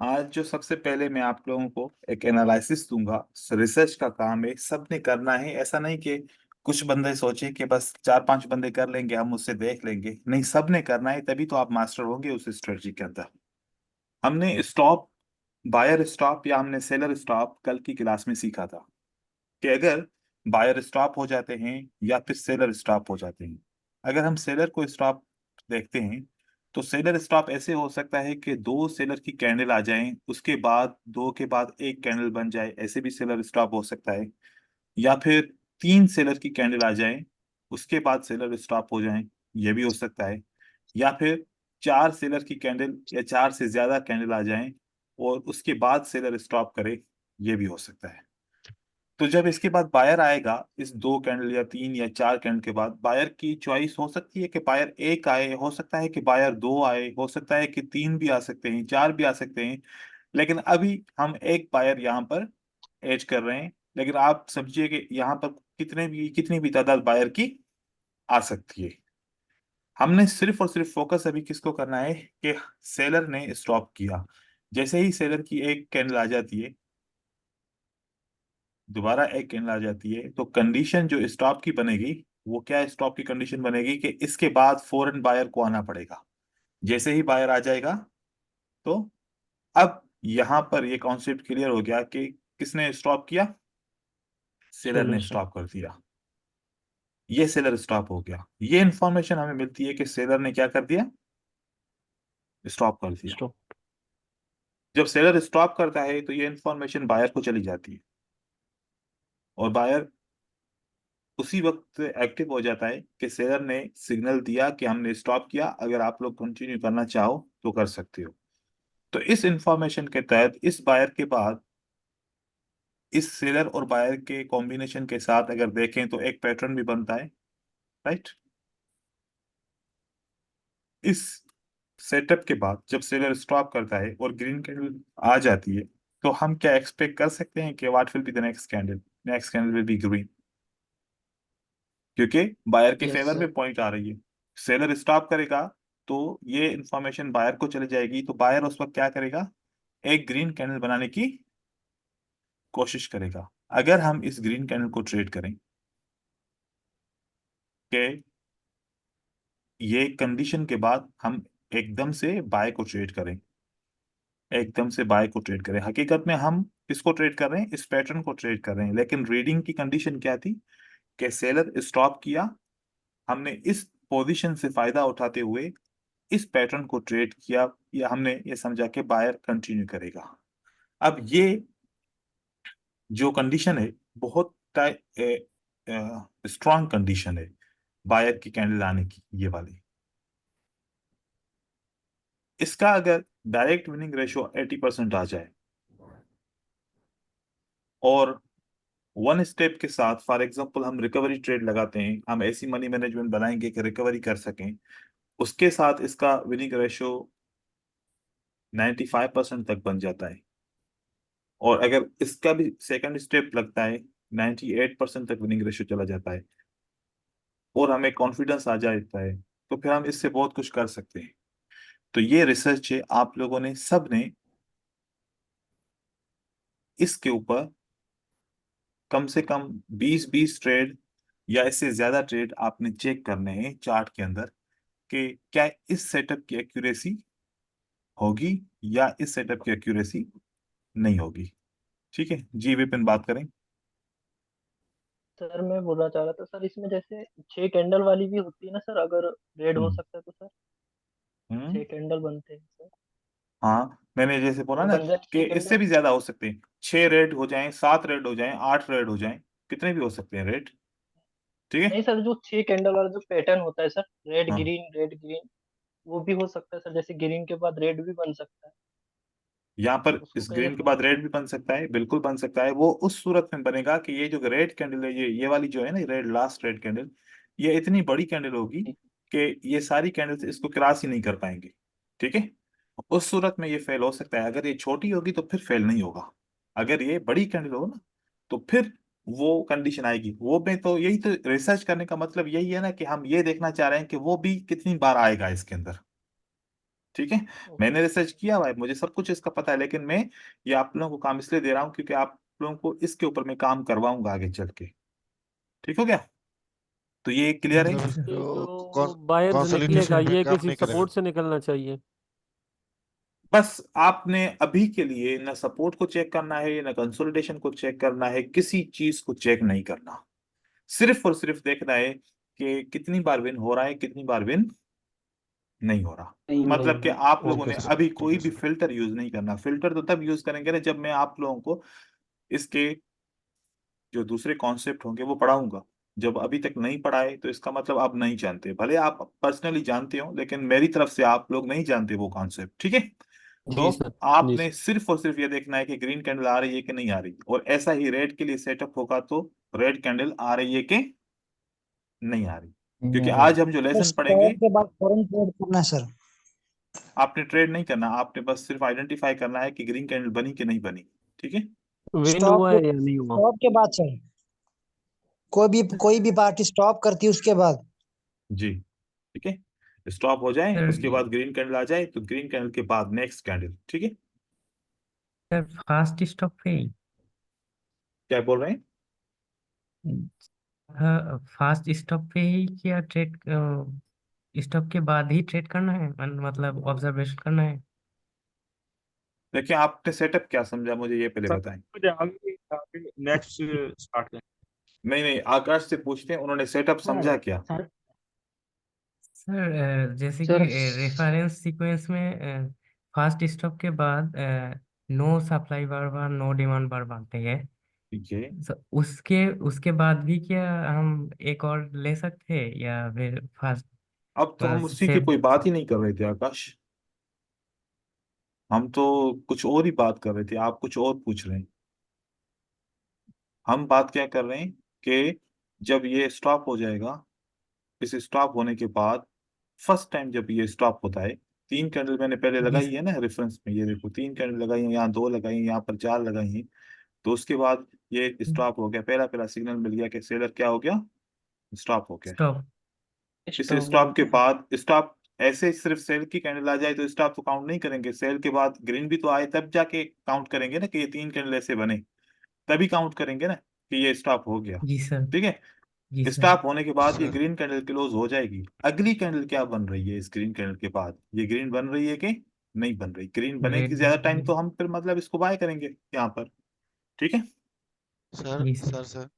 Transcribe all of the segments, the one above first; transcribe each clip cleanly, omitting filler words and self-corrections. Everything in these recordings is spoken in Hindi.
आज जो सबसे पहले मैं आप लोगों को एक एनालिसिस दूंगा। रिसर्च का काम है, सबने करना है। ऐसा नहीं कि कुछ बंदे सोचे कि बस चार पांच बंदे कर लेंगे, हम उससे देख लेंगे। नहीं, सबने करना है, तभी तो आप मास्टर होंगे उस स्ट्रेटजी के अंदर। हमने स्टॉप, बायर स्टॉप या हमने सेलर स्टॉप कल की क्लास में सीखा था कि अगर बायर स्टॉप हो जाते हैं या फिर सेलर स्टॉप हो जाते हैं। अगर हम सेलर को स्टॉप देखते हैं तो सेलर स्टॉप ऐसे हो सकता है कि दो सेलर की कैंडल आ जाएं, उसके बाद दो के बाद एक कैंडल बन जाए, ऐसे भी सेलर स्टॉप हो सकता है। या फिर तीन सेलर की कैंडल आ जाएं, उसके बाद सेलर स्टॉप हो जाएं, यह भी हो सकता है। या फिर चार सेलर की कैंडल या चार से ज्यादा कैंडल आ जाएं और उसके बाद सेलर स्टॉप करे, यह भी हो सकता है। तो जब इसके बाद बायर आएगा, इस दो कैंडल या तीन या चार कैंडल के बाद बायर की चॉइस हो सकती है कि बायर एक आए, हो सकता है कि बायर दो आए, हो सकता है कि तीन भी आ सकते हैं, चार भी आ सकते हैं। लेकिन अभी हम एक बायर यहाँ पर एड कर रहे हैं। लेकिन आप समझिए कि यहाँ पर कितनी भी तादाद बायर की आ सकती है। हमने सिर्फ और सिर्फ फोकस अभी किसको करना है कि सेलर ने स्टॉप किया। जैसे ही सेलर की एक कैंडल आ जाती है, दोबारा एक कैंडल आ जाती है, तो कंडीशन जो स्टॉप की बनेगी, वो क्या स्टॉप की कंडीशन बनेगी कि इसके बाद फौरन बायर को आना पड़ेगा। जैसे ही बायर आ जाएगा, तो अब यहां पर ये कॉन्सेप्ट क्लियर हो गया कि किसने स्टॉप किया, सेलर सेलर ने से। स्टॉप कर दिया। ये सेलर स्टॉप हो गया। ये इंफॉर्मेशन हमें मिलती है कि सेलर ने क्या कर दिया, स्टॉप कर दिया। स्टॉप। जब सेलर स्टॉप करता है तो ये इंफॉर्मेशन बायर को चली जाती है और बायर उसी वक्त एक्टिव हो जाता है कि सेलर ने सिग्नल दिया कि हमने स्टॉप किया, अगर आप लोग कंटिन्यू करना चाहो तो कर सकते हो। तो इस इंफॉर्मेशन के तहत इस बायर के बाद, इस सेलर और बायर के कॉम्बिनेशन के साथ अगर देखें तो एक पैटर्न भी बनता है, राइट। इस सेटअप के बाद जब सेलर स्टॉप करता है और ग्रीन कैंडल आ जाती है, तो हम क्या एक्सपेक्ट कर सकते हैं कि what will be the next candle. Next candle will be green, क्योंकि बायर के यस फेवर सर। में पॉइंट आ रही है। सेलर स्टॉप करेगा तो ये इंफॉर्मेशन बायर को चली जाएगी, तो बायर उस वक्त क्या करेगा, एक ग्रीन कैंडल बनाने की कोशिश करेगा। अगर हम इस ग्रीन कैंडल को ट्रेड करें कि ये कंडीशन के बाद हम एकदम से बाय को ट्रेड करें, एकदम से बाय को ट्रेड करें, हकीकत में हम किसको ट्रेड कर रहे हैं, इस पैटर्न को ट्रेड कर रहे हैं। लेकिन रीडिंग की कंडीशन क्या थी कि सेलर स्टॉप किया, हमने इस पोजीशन से फायदा उठाते हुए इस पैटर्न को ट्रेड किया, या हमने ये समझा कि बायर कंटिन्यू करेगा। अब ये जो कंडीशन है, बहुत स्ट्रांग कंडीशन है बायर की कैंडल आने की, ये वाली। इसका अगर डायरेक्ट विनिंग रेशियो 80% आ जाए और वन स्टेप के साथ, फॉर एग्जांपल हम रिकवरी ट्रेड लगाते हैं, हम ऐसी मनी मैनेजमेंट बनाएंगे कि रिकवरी कर सकें, उसके साथ इसका विनिंग रेशियो 95% तक बन जाता है। और अगर इसका भी सेकंड स्टेप लगता है, 98% तक विनिंग रेशियो चला जाता है और हमें कॉन्फिडेंस आ जाता है, तो फिर हम इससे बहुत कुछ कर सकते हैं। तो ये रिसर्च है, आप लोगों ने सब ने इसके ऊपर कम से कम 20-20 ट्रेड या इससे ज्यादा ट्रेड आपने चेक करने हैं चार्ट के अंदर कि क्या इस सेटअप की एक्यूरेसी होगी या इस सेटअप की एक्यूरेसी नहीं होगी। ठीक है जी, विपिन बात करें। सर मैं बोलना चाह रहा था सर, इसमें जैसे 6 कैंडल वाली भी होती है ना सर, अगर रेड हो हम्म। सकता है तो सर हम्म। 6 कैंडल बनते हैं सर। हाँ, मैंने जैसे बोला अगर ना बन जाए कि छह इससे कैंडल भी ज्यादा हो सकते हैं। 6 रेड हो जाएं, 7 रेड हो जाएं, 8 रेड हो जाएं, कितने भी हो सकते हैं रेड। ठीक है। नहीं सर, जो 6 कैंडल वाला जो पैटर्न होता है सर, हाँ, रेड ग्रीन, वो भी हो सकता है सर, जैसे ग्रीन के बाद रेड भी बन सकता है। यहाँ पर उसको इस कैसे ग्रीन के बाद फॉलो रेड करें? भी बन सकता है, बिल्कुल बन सकता है। वो उस सूरत में बनेगा कि ये जो रेड कैंडल है, ये वाली जो है ना, रेड लास्ट रेड कैंडल, ये इतनी बड़ी कैंडल होगी जी। कि ये सारी कैंडल्स इसको क्रॉस ही नहीं कर पाएंगे। ठीक है। उस सूरत में ये फेल हो सकता है। अगर ये छोटी होगी तो फिर फेल नहीं होगा। अगर ये बड़ी कैंडल हो ना, तो फिर वो कंडीशन आएगी। वो में तो यही तो रिसर्च करने का मतलब यही है ना, कि हम ये देखना चाह रहे हैं कि वो भी कितनी बार आएगा इसके अंदर। ठीक है। ओके मैंने सर। रिसर्च किया हुआ है, मुझे सब कुछ इसका पता है, लेकिन मैं ये आप लोगों को काम इसलिए दे रहा हूँ क्योंकि आप लोगों को इसके ऊपर मैं काम करवाऊंगा आगे चल के। ठीक हो गया? तो ये क्लियर है। मतलब इसके कौन जो बायर्स निकलेगा कंसोलिडेशन में ये काम किसी नहीं करेगा? सपोर्ट से निकलना चाहिए? बस आपने अभी के लिए ना सपोर्ट को चेक करना है ना कंसोलिडेशन को चेक करना है, किसी चीज को चेक नहीं करना। सिर्फ और सिर्फ देखना है कि कितनी बार विन हो रहा है, कितनी बार विन नहीं हो रहा। नहीं नहीं मतलब कि नहीं। आप लोगों ओके ने ठीक है सर। सर, अभी ठीक कोई है भी सर। फिल्टर यूज नहीं करना। फिल्टर तो तब यूज करेंगे ना जब मैं आप लोगों को इसके जो दूसरे कॉन्सेप्ट होंगे वो पढ़ाऊंगा। जब अभी तक नहीं पढ़ाए तो इसका मतलब आप नहीं जानते, भले आप पर्सनली जानते हो लेकिन मेरी तरफ से आप लोग नहीं जानते वो कॉन्सेप्ट। ठीक है। तो जी सर। जी आपने सर। सिर्फ और सिर्फ ये देखना है कि ग्रीन कैंडल आ रही है कि नहीं आ रही, और ऐसा ही रेड के लिए सेटअप होगा तो रेड कैंडल आ रही है कि नहीं आ रही। क्योंकि आज हम जो तो लेसन स्टॉप पढ़ेंगे, के बाद फौरन ट्रेड करना है सर? आपने ट्रेड नहीं करना, आपने बस सिर्फ आइडेंटिफाई करना है कि ग्रीन कैंडल बनी कि नहीं बनी। ठीक है। विन स्टॉप हुआ के है या नहीं हुआ? स्टॉप के बाद सर, कोई भी पार्टी स्टॉप करती है उसके बाद? जी। ठीक है। स्टॉप हो जाए सर उसके बाद ग्रीन कैंडल आ जाए तो ग्रीन कैंडल के बाद नेक्स्ट कैंडल। ठीक है। सर फास्ट स्टॉप पे ही? क्या बोल रहे हैं? हाँ, फास्ट स्टॉप पे ही क्या ट्रेड, स्टॉप के बाद ही ट्रेड करना है, मतलब ऑब्जर्वेशन करना है? देखिए आपने सेटअप क्या समझा मुझे ये पहले सर बताएं। मुझे आगे आगे नेक्स्ट स्टार्ट करें। नहीं नहीं, आकाश से पूछते हैं उन्होंने सेटअप सर समझा क्या। सर सर जैसे कि सर रेफरेंस सीक्वेंस में फास्ट स्टॉप के बाद नो सप्लाई बार बार नो डिमांड बार बार है। ठीक है। उसके उसके बाद भी क्या हम एक और ले सकते हैं या फिर फास्ट अब तो हम उसी की सेव? कोई बात ही नहीं कर रहे थे आकाश, हम तो कुछ और ही बात कर रहे थे, आप कुछ और पूछ रहे हैं। हम बात क्या कर रहे हैं कि जब ये स्टॉप हो जाएगा, इस स्टॉप होने के बाद फर्स्ट टाइम जब ये स्टॉप होता है, तीन कैंडल मैंने पहले जी लगाई सर। है ना रेफरेंस में, ये देखो तीन कैंडल लगाई है, यहाँ दो लगाई है, यहाँ पर चार लगाई है। तो उसके बाद ये स्टॉप हो गया, पहला पहला सिग्नल मिल गया कि सेलर क्या हो गया, स्टॉप हो गया। स्टॉप। इस स्टॉप हो स्टॉप के गया। बाद स्टॉप, ऐसे सिर्फ सेल की कैंडल आ जाए तो स्टॉप तो काउंट नहीं करेंगे, सेल के बाद ग्रीन भी तो आए तब जाके काउंट करेंगे ना कि ये तीन कैंडल ऐसे बने, तभी काउंट करेंगे ना कि ये स्टॉप हो गया। जी सर। ठीक जी है। सर। स्टॉप होने के बाद ये सर ग्रीन कैंडल क्लोज हो जाएगी, अगली कैंडल क्या बन रही है इस ग्रीन कैंडल के बाद, ये ग्रीन बन रही है कि नहीं बन रही। ग्रीन बनेगी रेड ज्यादा बन टाइम रही तो है। हम फिर मतलब इसको बाय करेंगे यहाँ पर। ठीक है। सर जी सर। सर सर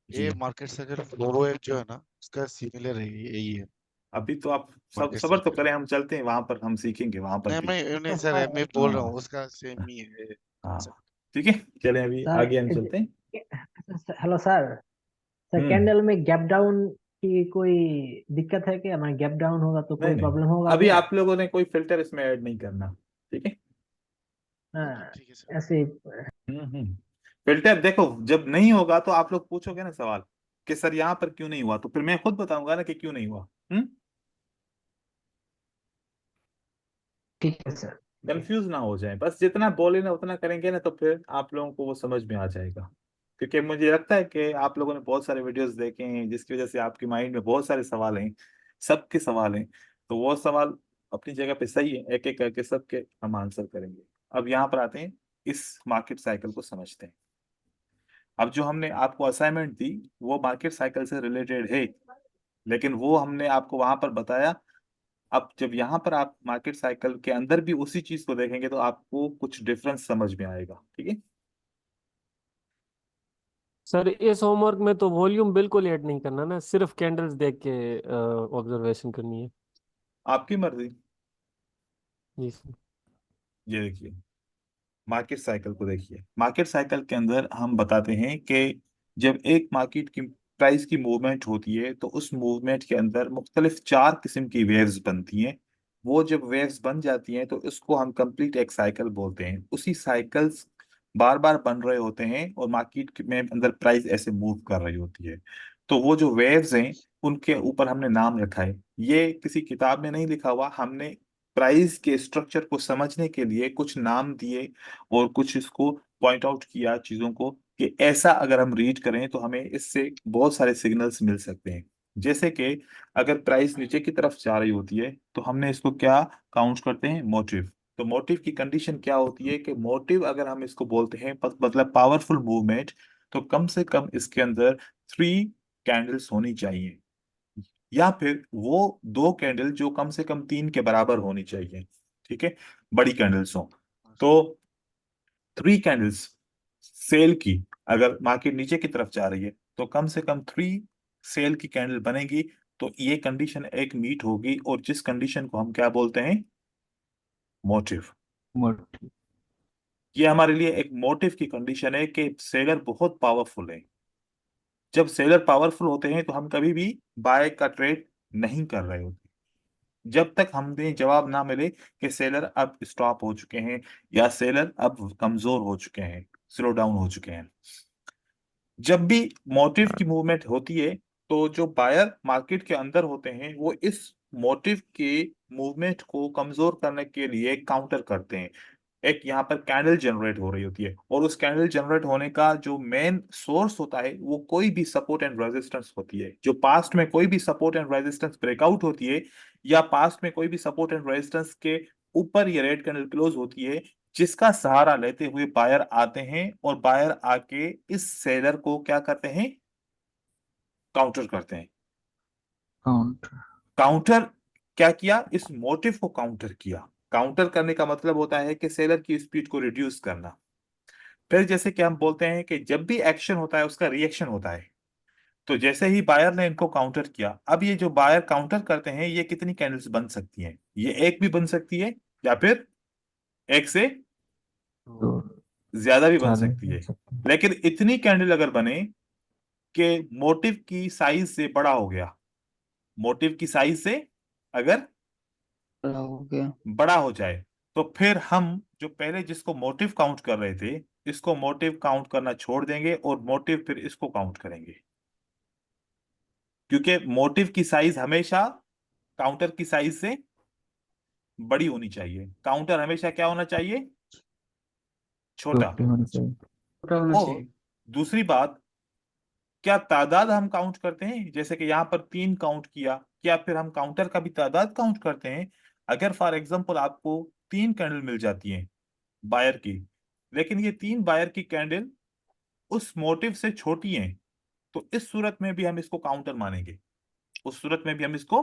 ये जी। मार्केट सेक्टर फ्लोरो एप जो है ना, इसका सिमिलर है, यही है अभी तो आप सब मार्केट सबर तो सेक्टर। करें, हम चलते हैं वहां पर, हम सीखेंगे वहां पर नहीं भी। मैं नहीं तो सर, मैं बोल रहा हाँ हूँ उसका सेम ही है concept। हाँ। ठीक है। चलें अभी सर आगे हम चलते हैं। Hello sir. सर हम्म। कैंडल में गैप डाउन की कोई दिक्कत है क्या? मैं गैप डाउन होगा तो नहीं कोई नहीं, प्रॉब्लम होगा अभी क्या? आप लोगों ने कोई फिल्टर इसमें ऐड नहीं करना। ठीक है। ओके हाँ, ठीक है सर। ऐसे। फिल्टर देखो, जब नहीं होगा तो आप लोग पूछोगे ना सवाल कि सर यहाँ पर क्यों नहीं हुआ, तो फिर मैं खुद बताऊंगा ना कि क्यों नहीं हुआ। ठीक है सर। कंफ्यूज ना हो जाए, बस जितना बोले ना उतना करेंगे ना तो फिर आप लोगों को वो समझ में आ जाएगा। क्योंकि मुझे लगता है कि आप लोगों ने बहुत सारे वीडियोस देखे हैं जिसकी वजह से आपके माइंड में बहुत सारे सवाल हैं, सबके सवाल हैं। तो वो सवाल अपनी जगह पे सही है, एक एक करके सबके हम आंसर करेंगे। अब यहाँ पर आते हैं, इस मार्केट साइकिल को समझते हैं। अब जो हमने आपको असाइनमेंट दी वो मार्केट साइकिल से रिलेटेड है, लेकिन वो हमने आपको वहां पर बताया। अब जब यहाँ पर आप मार्केट साइकिल के अंदर भी उसी चीज को देखेंगे तो आपको कुछ डिफरेंस समझ में आएगा। ठीक है। सर इस होमवर्क में तो वॉल्यूम बिल्कुल ऐड नहीं करना ना, सिर्फ कैंडल्स देख के ऑब्जर्वेशन करनी है। आपकी मर्जी। जी सर। ये देखिए, मार्केट साइकिल को देखिए। मार्केट साइकिल के अंदर हम बताते हैं कि जब एक मार्केट की प्राइस की मूवमेंट होती है तो उस मूवमेंट के अंदर मुख्तलिफ चार किस्म की वेव्स बनती हैं। वो जब वेव्स बन जाती हैं तो इसको हम कंप्लीट एक साइकिल बोलते हैं। उसी साइकिल्स बार बार बन रहे होते हैं और मार्केट में अंदर प्राइस ऐसे मूव कर रही होती है। तो वो जो वेव्स हैं उनके ऊपर हमने नाम रखा है, ये किसी किताब में नहीं लिखा हुआ, हमने प्राइस के स्ट्रक्चर को समझने के लिए कुछ नाम दिए और कुछ इसको पॉइंट आउट किया चीजों को कि ऐसा अगर हम रीड करें तो हमें इससे बहुत सारे सिग्नल्स मिल सकते हैं। जैसे कि अगर प्राइस नीचे की तरफ जा रही होती है तो हमने इसको क्या काउंट करते हैं, मोटिव। तो मोटिव की कंडीशन क्या होती है कि मोटिव अगर हम इसको बोलते हैं मतलब पावरफुल मूवमेंट, तो कम से कम इसके अंदर 3 कैंडल्स होनी चाहिए, या फिर वो 2 कैंडल जो कम से कम 3 के बराबर होनी चाहिए, ठीक है, बड़ी कैंडल्स हो। तो 3 कैंडल्स सेल की, अगर मार्केट नीचे की तरफ जा रही है तो कम से कम 3 सेल की कैंडल बनेगी, तो ये कंडीशन एक मीट होगी, और जिस कंडीशन को हम क्या बोलते हैं, मोटिव। मोटिव। ये हमारे लिए एक मोटिव की कंडीशन है कि सेलर बहुत पावरफुल है। जब सेलर पावरफुल होते हैं तो हम कभी भी बाय का ट्रेड नहीं कर रहे होते, जब तक हमें जवाब ना मिले कि सेलर अब स्टॉप हो चुके हैं या सेलर अब कमजोर हो चुके हैं, स्लो डाउन हो चुके हैं। जब भी मोटिव की मूवमेंट होती है तो जो बायर मार्केट के अंदर होते हैं वो इस मोटिव के मूवमेंट को कमजोर करने के लिए काउंटर करते हैं। एक यहाँ पर कैंडल जनरेट हो रही होती है, और उस कैंडल जनरेट होने का जो मेन सोर्स होता है वो कोई भी सपोर्ट एंड रेजिस्टेंस होती है। जो पास्ट में कोई भी सपोर्ट एंड रेजिस्टेंस ब्रेकआउट होती है, या पास्ट में कोई भी सपोर्ट एंड रेजिस्टेंस के ऊपर ये रेड कैंडल क्लोज होती है, जिसका सहारा लेते हुए बायर आते हैं, और बायर आके इस सेलर को क्या करते हैं, काउंटर करते हैं। काउंटर। काउंटर क्या किया, इस मोटिव को काउंटर किया। काउंटर करने का मतलब होता है कि सेलर की स्पीड को रिड्यूस करना। फिर जैसे कि हम बोलते हैं कि जब भी एक्शन होता है उसका रिएक्शन होता है, तो जैसे ही बायर ने इनको काउंटर किया, अब ये जो बायर काउंटर करते हैं ये कितनी कैंडल्स बन सकती हैं, ये एक भी बन सकती है, या फिर एक से तो ज्यादा भी बन ज्यादा सकती बन है। सकते हैं। लेकिन इतनी कैंडल अगर बने कि मोटिव की साइज से बड़ा हो गया, मोटिव की साइज से अगर बड़ा हो गया। बड़ा हो जाए, तो फिर हम जो पहले जिसको मोटिव काउंट कर रहे थे, इसको मोटिव काउंट करना छोड़ देंगे, और मोटिव फिर इसको काउंट करेंगे, क्योंकि मोटिव की साइज हमेशा काउंटर की साइज से बड़ी होनी चाहिए। काउंटर हमेशा क्या होना चाहिए, छोटा। छोटी होनी चाहिए। छोटा होना और चाहिए। दूसरी बात, क्या तादाद हम काउंट करते हैं, जैसे कि यहाँ पर 3 काउंट किया, क्या फिर हम काउंटर का भी तादाद काउंट करते हैं? अगर फॉर एग्जांपल आपको 3 कैंडल मिल जाती हैं बायर की, लेकिन ये 3 बायर की कैंडल उस मोटिव से छोटी हैं, तो इस सूरत में भी हम इसको काउंटर मानेंगे, उस सूरत में भी हम इसको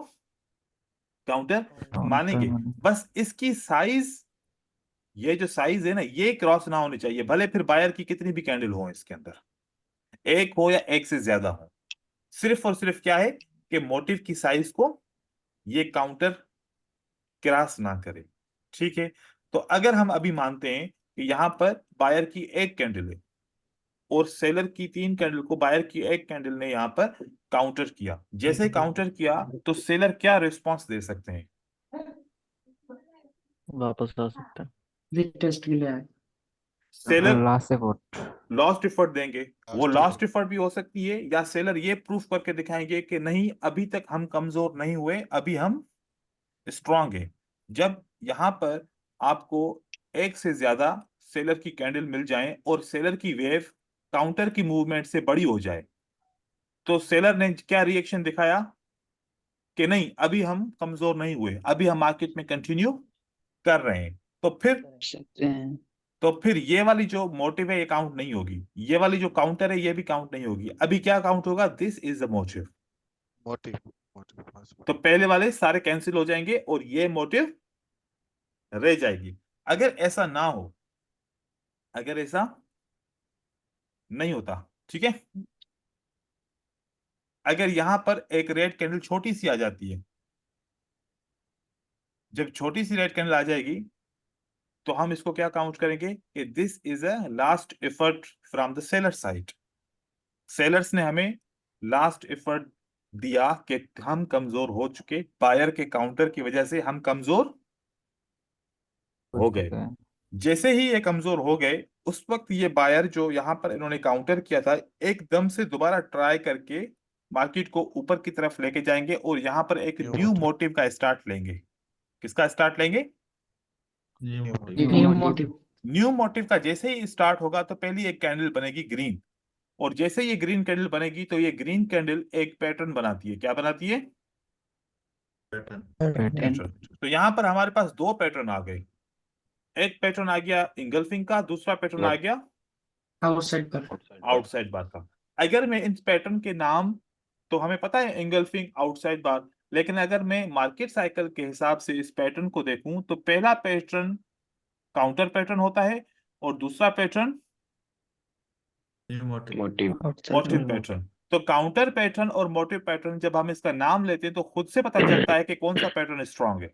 काउंटर काउंटर मानेंगे। माने। बस इसकी साइज, ये जो साइज है ना, ये क्रॉस ना होनी चाहिए, भले फिर बायर की कितनी भी कैंडल हो इसके अंदर, एक हो या एक से ज्यादा हो। सिर्फ और सिर्फ क्या है कि मोटिव की साइज को ये काउंटर क्रॉस ना करे, ठीक है। तो अगर हम अभी मानते हैं कि यहां पर बायर की एक कैंडल है, और सेलर की 3 कैंडल को बायर की एक कैंडल ने यहां पर काउंटर किया, जैसे काउंटर किया तो सेलर क्या रिस्पॉन्स दे सकते हैं, वापस आ सकता है। रीटेस्ट के लिए आए। Seller last support. Lost effort देंगे। वो Last लॉस्ट एफर्ट भी हो सकती है, या सेलर ये प्रूफ करके दिखाएंगे कि नहीं, अभी तक हम कमजोर नहीं हुए, अभी हम स्ट्रांग है। जब यहां पर आपको एक से ज्यादा सेलर की कैंडल मिल जाए और सेलर की वेव काउंटर की मूवमेंट से बड़ी हो जाए, तो सेलर ने क्या रिएक्शन दिखाया कि नहीं, अभी हम कमजोर नहीं हुए, अभी हम मार्केट में कंटिन्यू कर रहे हैं। कर सकते हैं। तो फिर ये वाली जो मोटिव है ये काउंट नहीं होगी, ये वाली जो काउंटर है ये भी काउंट नहीं होगी। अभी क्या काउंट होगा, this is the motive. Motive motive तो पहले वाले सारे कैंसिल हो जाएंगे और ये मोटिव रह जाएगी। अगर ऐसा ना हो, अगर ऐसा नहीं होता, ठीक है, अगर यहां पर एक रेड कैंडल छोटी सी आ जाती है, जब छोटी सी रेड कैंडल आ जाएगी तो हम इसको क्या काउंट करेंगे कि this is a last effort from the seller side. Sellers ने हमें लास्ट एफर्ट दिया कि हम कमजोर हो चुके, बायर के काउंटर की वजह से हम कमजोर हो गए। चुके हैं। जैसे ही ये कमजोर हो गए, उस वक्त ये बायर जो यहां पर इन्होंने काउंटर किया था, एकदम से दोबारा ट्राई करके मार्केट को ऊपर की तरफ लेके जाएंगे, और यहां पर एक New न्यू motive. मोटिव का स्टार्ट लेंगे। किसका स्टार्ट लेंगे, New motive. New motive. New motive का। जैसे ही स्टार्ट होगा तो पहली एक कैंडल बनेगी ग्रीन, और जैसे ये ग्रीन कैंडल बनेगी तो ये ग्रीन कैंडल एक पैटर्न बनाती है। क्या बनाती है? pattern, pattern. तो यहाँ पर हमारे पास दो पैटर्न आ गए। एक पैटर्न आ गया इंगल्फिंग का, दूसरा पैटर्न आ गया आउटसाइड पर, आउटसाइड बार का। अगर मैं इन पैटर्न के नाम, तो हमें पता है इंगल्फिंग, आउटसाइड बार, लेकिन अगर मैं मार्केट साइकिल के हिसाब से इस पैटर्न को देखूं तो पहला पैटर्न काउंटर पैटर्न होता है और दूसरा pattern motive, motive outside pattern. तो काउंटर पैटर्न और मोटिव पैटर्न जब हम इसका नाम लेते हैं तो खुद से पता चलता है कि कौन सा पैटर्न स्ट्रांग है।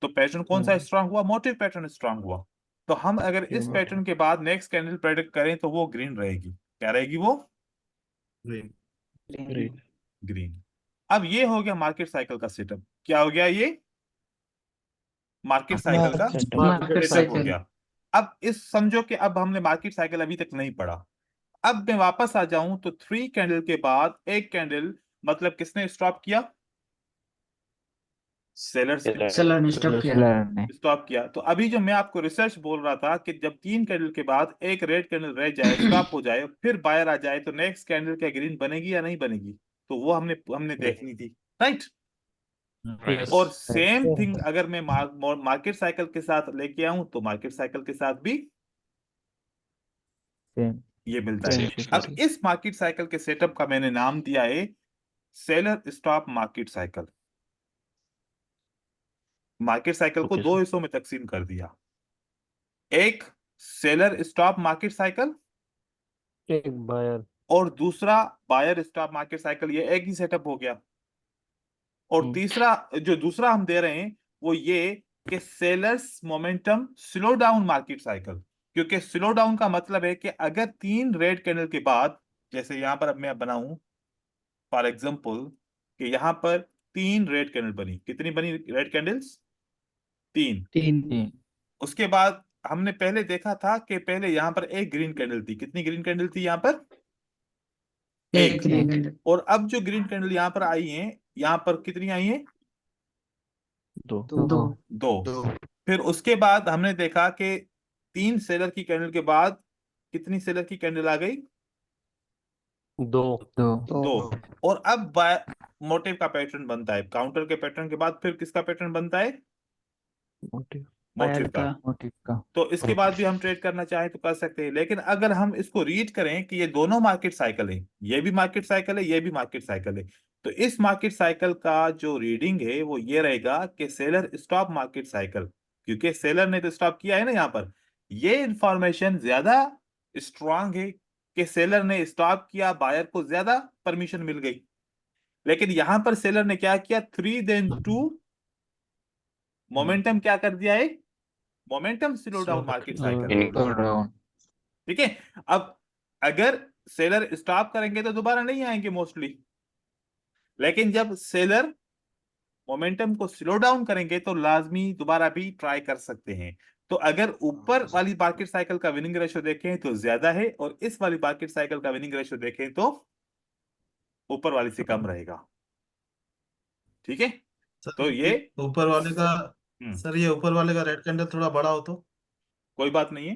तो पैटर्न कौन सा स्ट्रांग हुआ? मोटिव पैटर्न स्ट्रांग हुआ। तो हम अगर इस पैटर्न के बाद नेक्स्ट कैंडल प्रेडिक्ट करें तो वो ग्रीन रहेगी। क्या रहेगी वो? Green, green. अब ये हो गया मार्केट साइकिल का सेटअप। क्या हो गया? ये मार्केट साइकिल का मार्केट सेटअप हो साइकिल, गया। अब इस समझो कि अब हमने मार्केट साइकिल अभी तक नहीं पढ़ा। अब मैं वापस आ जाऊं तो 3 कैंडल के बाद एक कैंडल, मतलब किसने स्टॉप किया? सेलर्स ने सेलर ने स्टॉप किया, स्टॉप किया। तो अभी जो मैं आपको रिसर्च बोल रहा था कि जब 3 कैंडल के बाद एक रेड कैंडल रह जाए, स्टॉप हो जाए, फिर बायर आ जाए, तो नेक्स्ट कैंडल क्या ग्रीन बनेगी या नहीं बनेगी? तो वो हमने देखनी थी, राइट? यस, और सेम थिंग अगर मैं मार्केट साइकिल के साथ लेके आऊं तो मार्केट साइकिल के साथ भी ये मिलता है। अब इस मार्केट साइकिल के सेटअप का मैंने नाम दिया है seller stop market cycle. Market cycle को दो हिस्सों में तकसीम कर दिया। एक सेलर स्टॉप मार्केट साइकिल एक बायर। और दूसरा बायर स्टॉप मार्केट साइकिल। ये एक ही सेटअप हो गया। और तीसरा जो दूसरा हम दे रहे हैं वो ये कि sellers momentum slow down market cycle. क्योंकि स्लो डाउन का मतलब है कि अगर 3 रेड कैंडल के बाद, जैसे यहां पर अब मैं बनाऊं फॉर एग्जांपल कि यहां पर 3 रेड कैंडल बनी। कितनी बनी रेड कैंडल्स? 3। तीन, उसके बाद हमने पहले देखा था कि पहले यहां पर एक ग्रीन कैंडल थी। कितनी ग्रीन कैंडल थी यहां पर? एक ग्रीन कैंडल, और अब जो ग्रीन कैंडल यहां पर आई हैं, यहां पर कितनी आई हैं? दो, दो। फिर उसके बाद हमने देखा कि 3 सेलर की कैंडल के बाद कितनी सेलर की कैंडल आ गई? दो। दो। और अब मोटिव का पैटर्न बनता है। काउंटर के पैटर्न के बाद फिर किसका पैटर्न बनता है? मोटिव बायर का। का, तो इसके बाद भी हम ट्रेड करना चाहें तो कर सकते हैं। लेकिन अगर हम इसको रीड करें कि ये दोनों मार्केट साइकिल है, ये भी मार्केट साइकिल है, ये भी मार्केट साइकिल है, तो इस मार्केट साइकिल का जो रीडिंग है वो ये रहेगा कि सेलर स्टॉप मार्केट साइकिल। क्योंकि सेलर ने तो स्टॉप किया है ना यहाँ पर। ये इंफॉर्मेशन ज्यादा स्ट्रांग है कि सेलर ने स्टॉप किया, बायर को ज्यादा परमिशन मिल गई। लेकिन यहां पर सेलर ने क्या किया? 3 then 2 मोमेंटम क्या कर दिया है? Momentum slow down market cycle. ठीक है। अब अगर सेलर स्टॉप करेंगे तो दोबारा नहीं आएंगे मोस्टली, लेकिन जब सेलर मोमेंटम को स्लो डाउन करेंगे तो लाजमी दोबारा भी ट्राई कर सकते हैं। तो अगर ऊपर वाली मार्केट साइकिल का विनिंग रेशियो देखें तो ज्यादा है, और इस वाली मार्केट साइकिल का विनिंग रेशियो देखें तो ऊपर वाली से कम रहेगा। ठीक है। तो ये ऊपर वाले का सर, ये ऊपर वाले का रेड कैंडल थोड़ा बड़ा हो तो कोई बात नहीं है।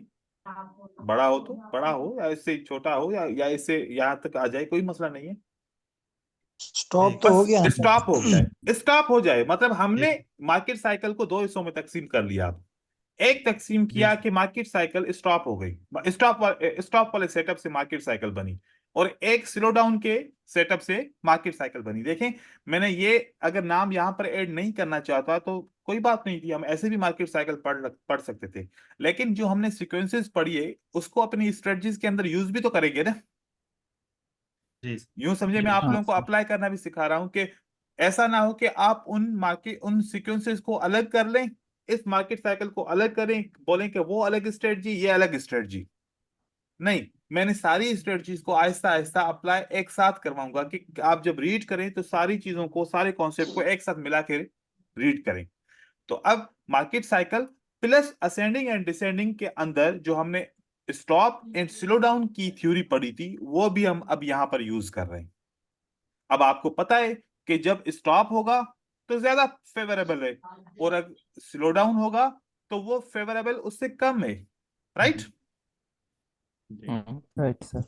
बड़ा हो तो बड़ा हो, या इससे छोटा हो, या इससे यहां तक आ जाए, कोई मसला नहीं है। स्टॉप तो हो गया। स्टॉप हो जाए, स्टॉप हो जाए, मतलब हमने मार्केट साइकिल को 2 हिस्सों में तकसीम कर लिया। अब एक तकसीम किया कि मार्केट साइकिल स्टॉप हो गई, स्टॉप वाले सेटअप से मार्केट साइकिल बनी, और एक स्लो डाउन के सेटअप से मार्केट साइकिल बनी। देखें, मैंने ये अगर नाम यहां पर ऐड नहीं करना चाहता तो कोई बात नहीं थी, हम ऐसे भी मार्केट साइकिल पढ़ सकते थे। लेकिन जो हमने सीक्वेंसेस पढ़ी है उसको अपनी स्ट्रेटजीज के अंदर यूज भी तो करेंगे ना। यूं समझे, मैं आप लोगों को अप्लाई करना भी सिखा रहा हूं कि ऐसा ना हो कि आप उन सीक्वेंसेस को अलग कर लें, इस मार्केट साइकिल को अलग करें, बोलें कि वो अलग स्ट्रेटजी, ये अलग स्ट्रेटजी। नहीं, मैंने सारी स्ट्रेटजीज को आहिस्ता आहिस्ता अप्लाई एक साथ करवाऊंगा कि आप जब रीड करें तो सारी चीजों को, सारे कॉन्सेप्ट को एक साथ मिला के रीड करें। तो अब market cycle plus ascending and descending के अंदर जो हमने स्टॉप एंड स्लो डाउन की थ्योरी पढ़ी थी वो भी हम अब यहां पर यूज कर रहे हैं। अब आपको पता है कि जब स्टॉप होगा तो ज्यादा फेवरेबल है, और अगर स्लो डाउन होगा तो वो फेवरेबल उससे कम है, राइट? Right sir.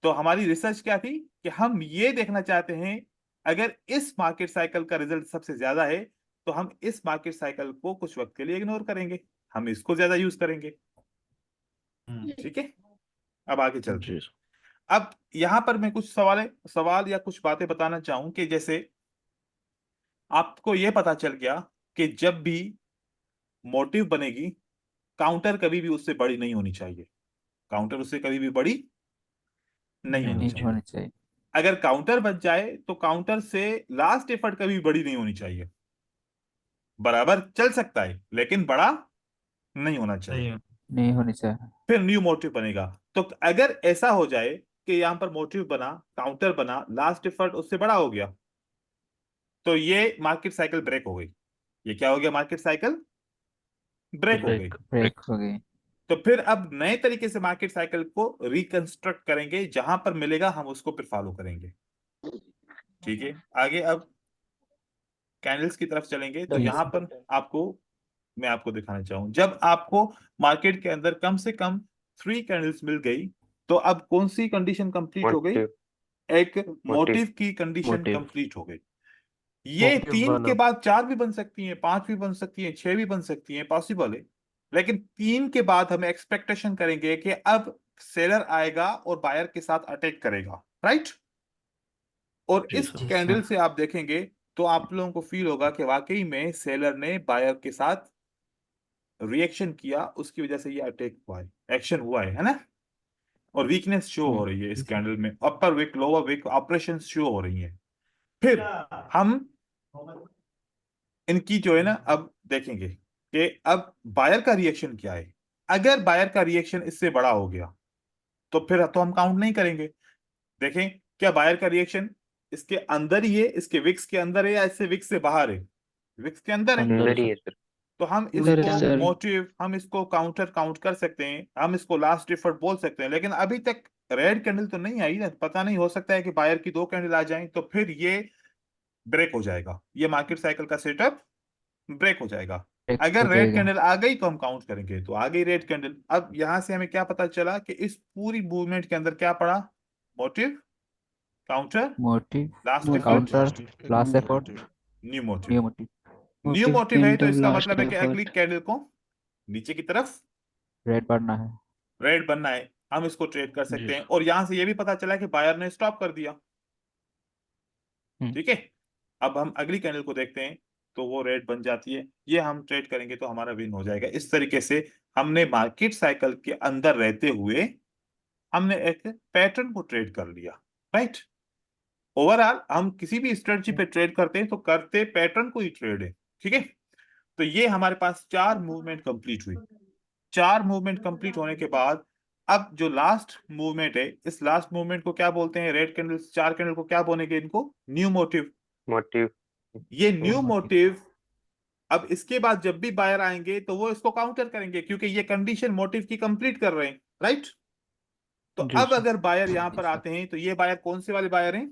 तो हमारी रिसर्च क्या थी कि हम ये देखना चाहते हैं अगर इस मार्केट साइकिल का रिजल्ट सबसे ज्यादा है तो हम इस मार्केट साइकिल को कुछ वक्त के लिए इग्नोर करेंगे, हम इसको ज्यादा यूज करेंगे। ठीक है, अब आगे चलते हैं। अब यहां पर मैं कुछ सवाल या कुछ बातें बताना चाहूं कि जैसे आपको यह पता चल गया कि जब भी मोटिव बनेगी काउंटर कभी भी उससे बड़ी नहीं होनी चाहिए, काउंटर उससे कभी भी बड़ी नहीं होनी नहीं चाहिए। होनी चाहिए। अगर काउंटर बच जाए तो काउंटर से लास्ट एफर्ट कभी बड़ी नहीं होनी चाहिए, बराबर चल सकता है लेकिन बड़ा नहीं होना चाहिए। नहीं होनी चाहिए। फिर न्यू मोटिव बनेगा, तो अगर ऐसा हो जाए कि यहां पर मोटिव बना, काउंटर बना, लास्ट एफर्ट उससे बड़ा हो गया, तो ये मार्केट साइकिल ब्रेक हो गई। ये क्या हो गया? मार्केट साइकिल ब्रेक हो गई। ब्रेक हो गई। तो फिर अब नए तरीके से मार्केट साइकिल को रिकंस्ट्रक्ट करेंगे, जहां पर मिलेगा हम उसको फिर फॉलो करेंगे। ठीक है, आगे अब कैंडल्स की तरफ चलेंगे। तो यहां पर मैं आपको दिखाना चाहूँ, जब आपको मार्केट के अंदर कम से कम 3 कैंडल्स मिल गई तो अब कौन सी कंडीशन कंप्लीट हो गई? एक मोटिव की कंडीशन कंप्लीट हो गई। ये मोटिव 3 के बना। बाद 4 भी बन सकती हैं, 5 भी बन सकती हैं, 6 भी बन सकती हैं, पॉसिबल है। लेकिन 3 के बाद हम एक्सपेक्टेशन करेंगे कि अब सेलर आएगा और बायर के साथ अटैक करेगा, राइट? और इस कैंडल से आप देखेंगे तो आप लोगों को फील होगा कि वाकई में सेलर ने बायर के साथ रिएक्शन किया, उसकी वजह से ये अटैक हुआ है, एक्शन हुआ है ना? और वीकनेस शो हो रही है इस कैंडल में, upper wick lower wick operation show हो रही है। फिर हम इनकी जो है ना अब देखेंगे कि अब बायर का रिएक्शन क्या है। अगर बायर का रिएक्शन इससे बड़ा हो गया तो फिर तो हम काउंट नहीं करेंगे। देखें क्या बायर का रिएक्शन इसके अंदर ही है, इसके विक्स के अंदर है, या इससे विक्स से बाहर है? विक्स के अंदर है। अंदर ही है सर। तो हम अंदर है इसको सर। मोटिव, हम इसको काउंटर काउंट कर सकते हैं, हम इसको लास्ट एफर्ट बोल सकते हैं। लेकिन अभी तक रेड कैंडल तो नहीं आई ना, पता नहीं, हो सकता है कि बायर की 2 कैंडल आ जाएं तो फिर ये ब्रेक हो जाएगा, ये मार्केट साइकिल का सेटअप ब्रेक हो जाएगा। ब्रेक अगर हो रेड जाएगा। कैंडल आ गई तो हम काउंट करेंगे, तो आ गई रेड कैंडल। अब यहां से हमें क्या पता चला कि इस पूरी मूवमेंट के अंदर क्या पड़ा? Motive, counter, motive, last effort, counter, last effort, new motive. New motive. New motive है तो इसका मतलब है कि अगली कैंडल को नीचे की तरफ रेड बढ़ना है। रेड बनना है, हम इसको ट्रेड कर सकते हैं। और यहां से ये भी पता चला कि बायर ने स्टॉप कर दिया। ठीक है, अब हम अगली कैंडल को देखते हैं तो वो रेड बन जाती है, ये हम ट्रेड करेंगे तो हमारा विन हो जाएगा। इस तरीके से हमने मार्केट साइकिल के अंदर रहते हुए हमने एक पैटर्न को ट्रेड कर लिया, राइट? ओवरऑल हम किसी भी स्ट्रेटजी पे ट्रेड करते हैं तो करते पैटर्न को ही ट्रेड है। ठीक है, तो ये हमारे पास 4 मूवमेंट कंप्लीट हुई। 4 मूवमेंट कंप्लीट होने के बाद अब जो लास्ट मूवमेंट है, इस लास्ट मूवमेंट को क्या बोलते हैं? रेड कैंडल, 4 कैंडल को क्या बोलेंगे? इनको न्यू मोटिव। ये न्यू मोटिव, अब इसके बाद जब भी बायर आएंगे तो वो इसको काउंटर करेंगे क्योंकि ये कंडीशन मोटिव की कंप्लीट कर रहे हैं, राइट? तो अब अगर बायर यहां पर आते हैं तो ये बायर कौन से वाले बायर हैं?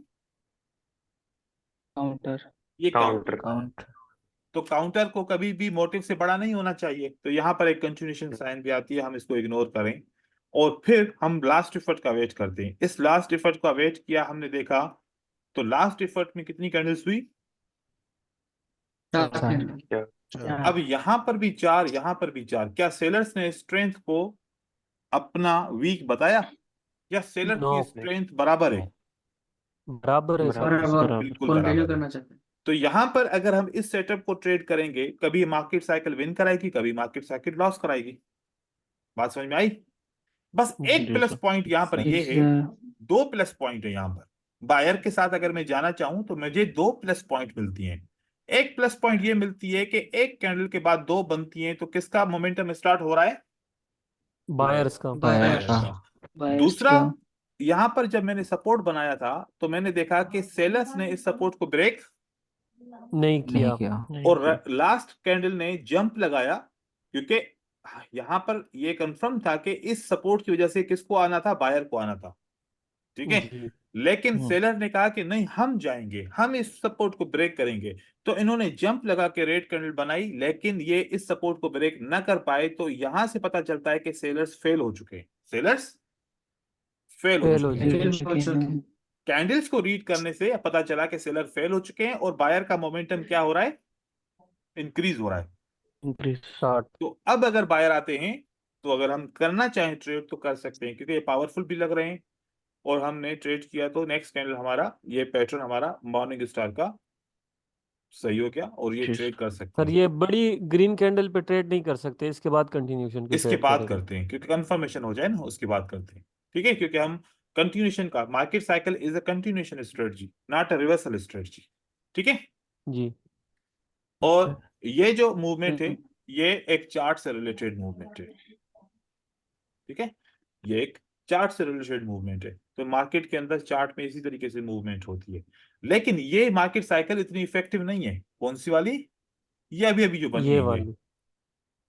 काउंटर। ये काउंटर। काउंटर। तो काउंटर को कभी भी मोटिव से बड़ा नहीं होना चाहिए, तो यहां पर एक कंटिन्यूएशन साइन भी आती है, हम इसको इग्नोर करें। और फिर हम लास्ट एफर्ट का वेट करते हैं। इस लास्ट एफर्ट का वेट किया, हमने देखा तो लास्ट एफर्ट में कितनी कैंडल्स हुई? अब यहां पर भी 4, यहां पर भी 4। क्या सेलर्स ने स्ट्रेंथ को अपना वीक बताया या सेलर नो, की स्ट्रेंथ बराबर है? बराबर है सर। बिल्कुल बराबर है। तो यहां पर अगर हम इस सेटअप को ट्रेड करेंगे, कभी मार्केट साइकिल विन कराएगी, कभी मार्केट साइकिल लॉस कराएगी। बात समझ में आई? बस एक प्लस पॉइंट यहां पर ये है, 2 प्लस पॉइंट है यहां पर। बायर के साथ अगर मैं जाना चाहूं तो मुझे 2 प्लस पॉइंट मिलती हैं। एक प्लस पॉइंट ये मिलती है कि एक कैंडल के बाद 2 बनती हैं, तो किसका मोमेंटम स्टार्ट हो रहा है? बायर्स का। बायर का। दूसरा, यहां पर जब मैंने सपोर्ट बनाया था तो मैंने देखा कि सेलर्स ने इस सपोर्ट को ब्रेक नहीं किया। नहीं किया। और लास्ट कैंडल ने जंप लगाया, क्योंकि यहां पर यह कंफर्म था कि इस सपोर्ट की वजह से किसको आना था? बायर को आना था। ठीक है, जी। लेकिन सेलर ने कहा कि नहीं, हम जाएंगे, हम इस सपोर्ट को ब्रेक करेंगे। तो इन्होंने जंप लगा के रेड कैंडल बनाई, लेकिन ये इस सपोर्ट को ब्रेक न कर पाए। तो यहां से पता चलता है कि सेलर्स फेल हो चुके हैं। सेलर्स फेल हो फेल हो चुके हैं। जाएगी। कैंडल्स को रीड करने से पता चला कि सेलर फेल हो चुके हैं और बायर का मोमेंटम क्या हो रहा है, इंक्रीज हो रहा है। शॉर्ट। तो अब अगर बायर आते हैं तो अगर हम करना चाहें ट्रेड तो कर सकते हैं, क्योंकि ये पावरफुल भी लग रहे हैं और हमने ट्रेड किया तो नेक्स्ट कैंडल हमारा ये पैटर्न हमारा मॉर्निंग स्टार का सही हो गया और ये ट्रेड कर सकते सर हैं। ये बड़ी ग्रीन कैंडल पे ट्रेड नहीं कर सकते, इसके बाद कंटिन्यूशन की इसके ट्रेड बाद करेंगे। करते हैं क्योंकि कंफर्मेशन हो जाए ना, उसके बाद करते हैं। ठीक है, क्योंकि हम कंटिन्यूशन का market cycle is a continuation strategy not a reversal strategy. ठीक है, जी। और ये जो मूवमेंट है ये एक चार्ट से रिलेटेड मूवमेंट है। ठीक है, ये एक चार्ट से रिलेटेड मूवमेंट है, तो मार्केट के अंदर चार्ट में इसी तरीके से मूवमेंट होती है। लेकिन ये मार्केट साइकिल इतनी इफेक्टिव नहीं है। कौन सी वाली? ये अभी अभी जो बनी ये है वाली।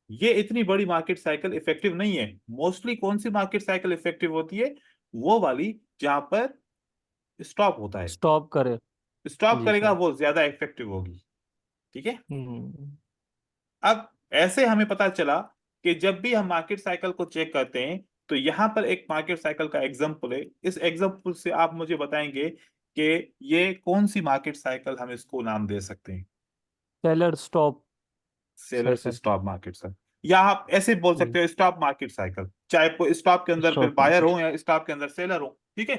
ये इतनी बड़ी मार्केट साइकिल इफेक्टिव नहीं है। मोस्टली कौन सी मार्केट साइकिल इफेक्टिव होती है? वो वाली जहां पर स्टॉप होता है। स्टॉप करे। स्टॉप जी करेगा सर। वो ज्यादा इफेक्टिव होगी। ठीक है, हम्म। अब ऐसे हमें पता चला कि जब भी हम मार्केट साइकिल को चेक करते हैं तो यहां पर एक मार्केट साइकिल का एग्जांपल है। इस एग्जांपल से आप मुझे बताएंगे कि ये कौन सी मार्केट साइकिल हम इसको नाम दे सकते हैं। सेलर स्टॉप सेलर से साइकिल। स्टॉप मार्केट साइकिल, या आप ऐसे बोल सकते हो स्टॉप मार्केट साइकिल, चाहे वो स्टॉप के अंदर फिर बायर हो या स्टॉप के अंदर सेलर हो। ठीक है,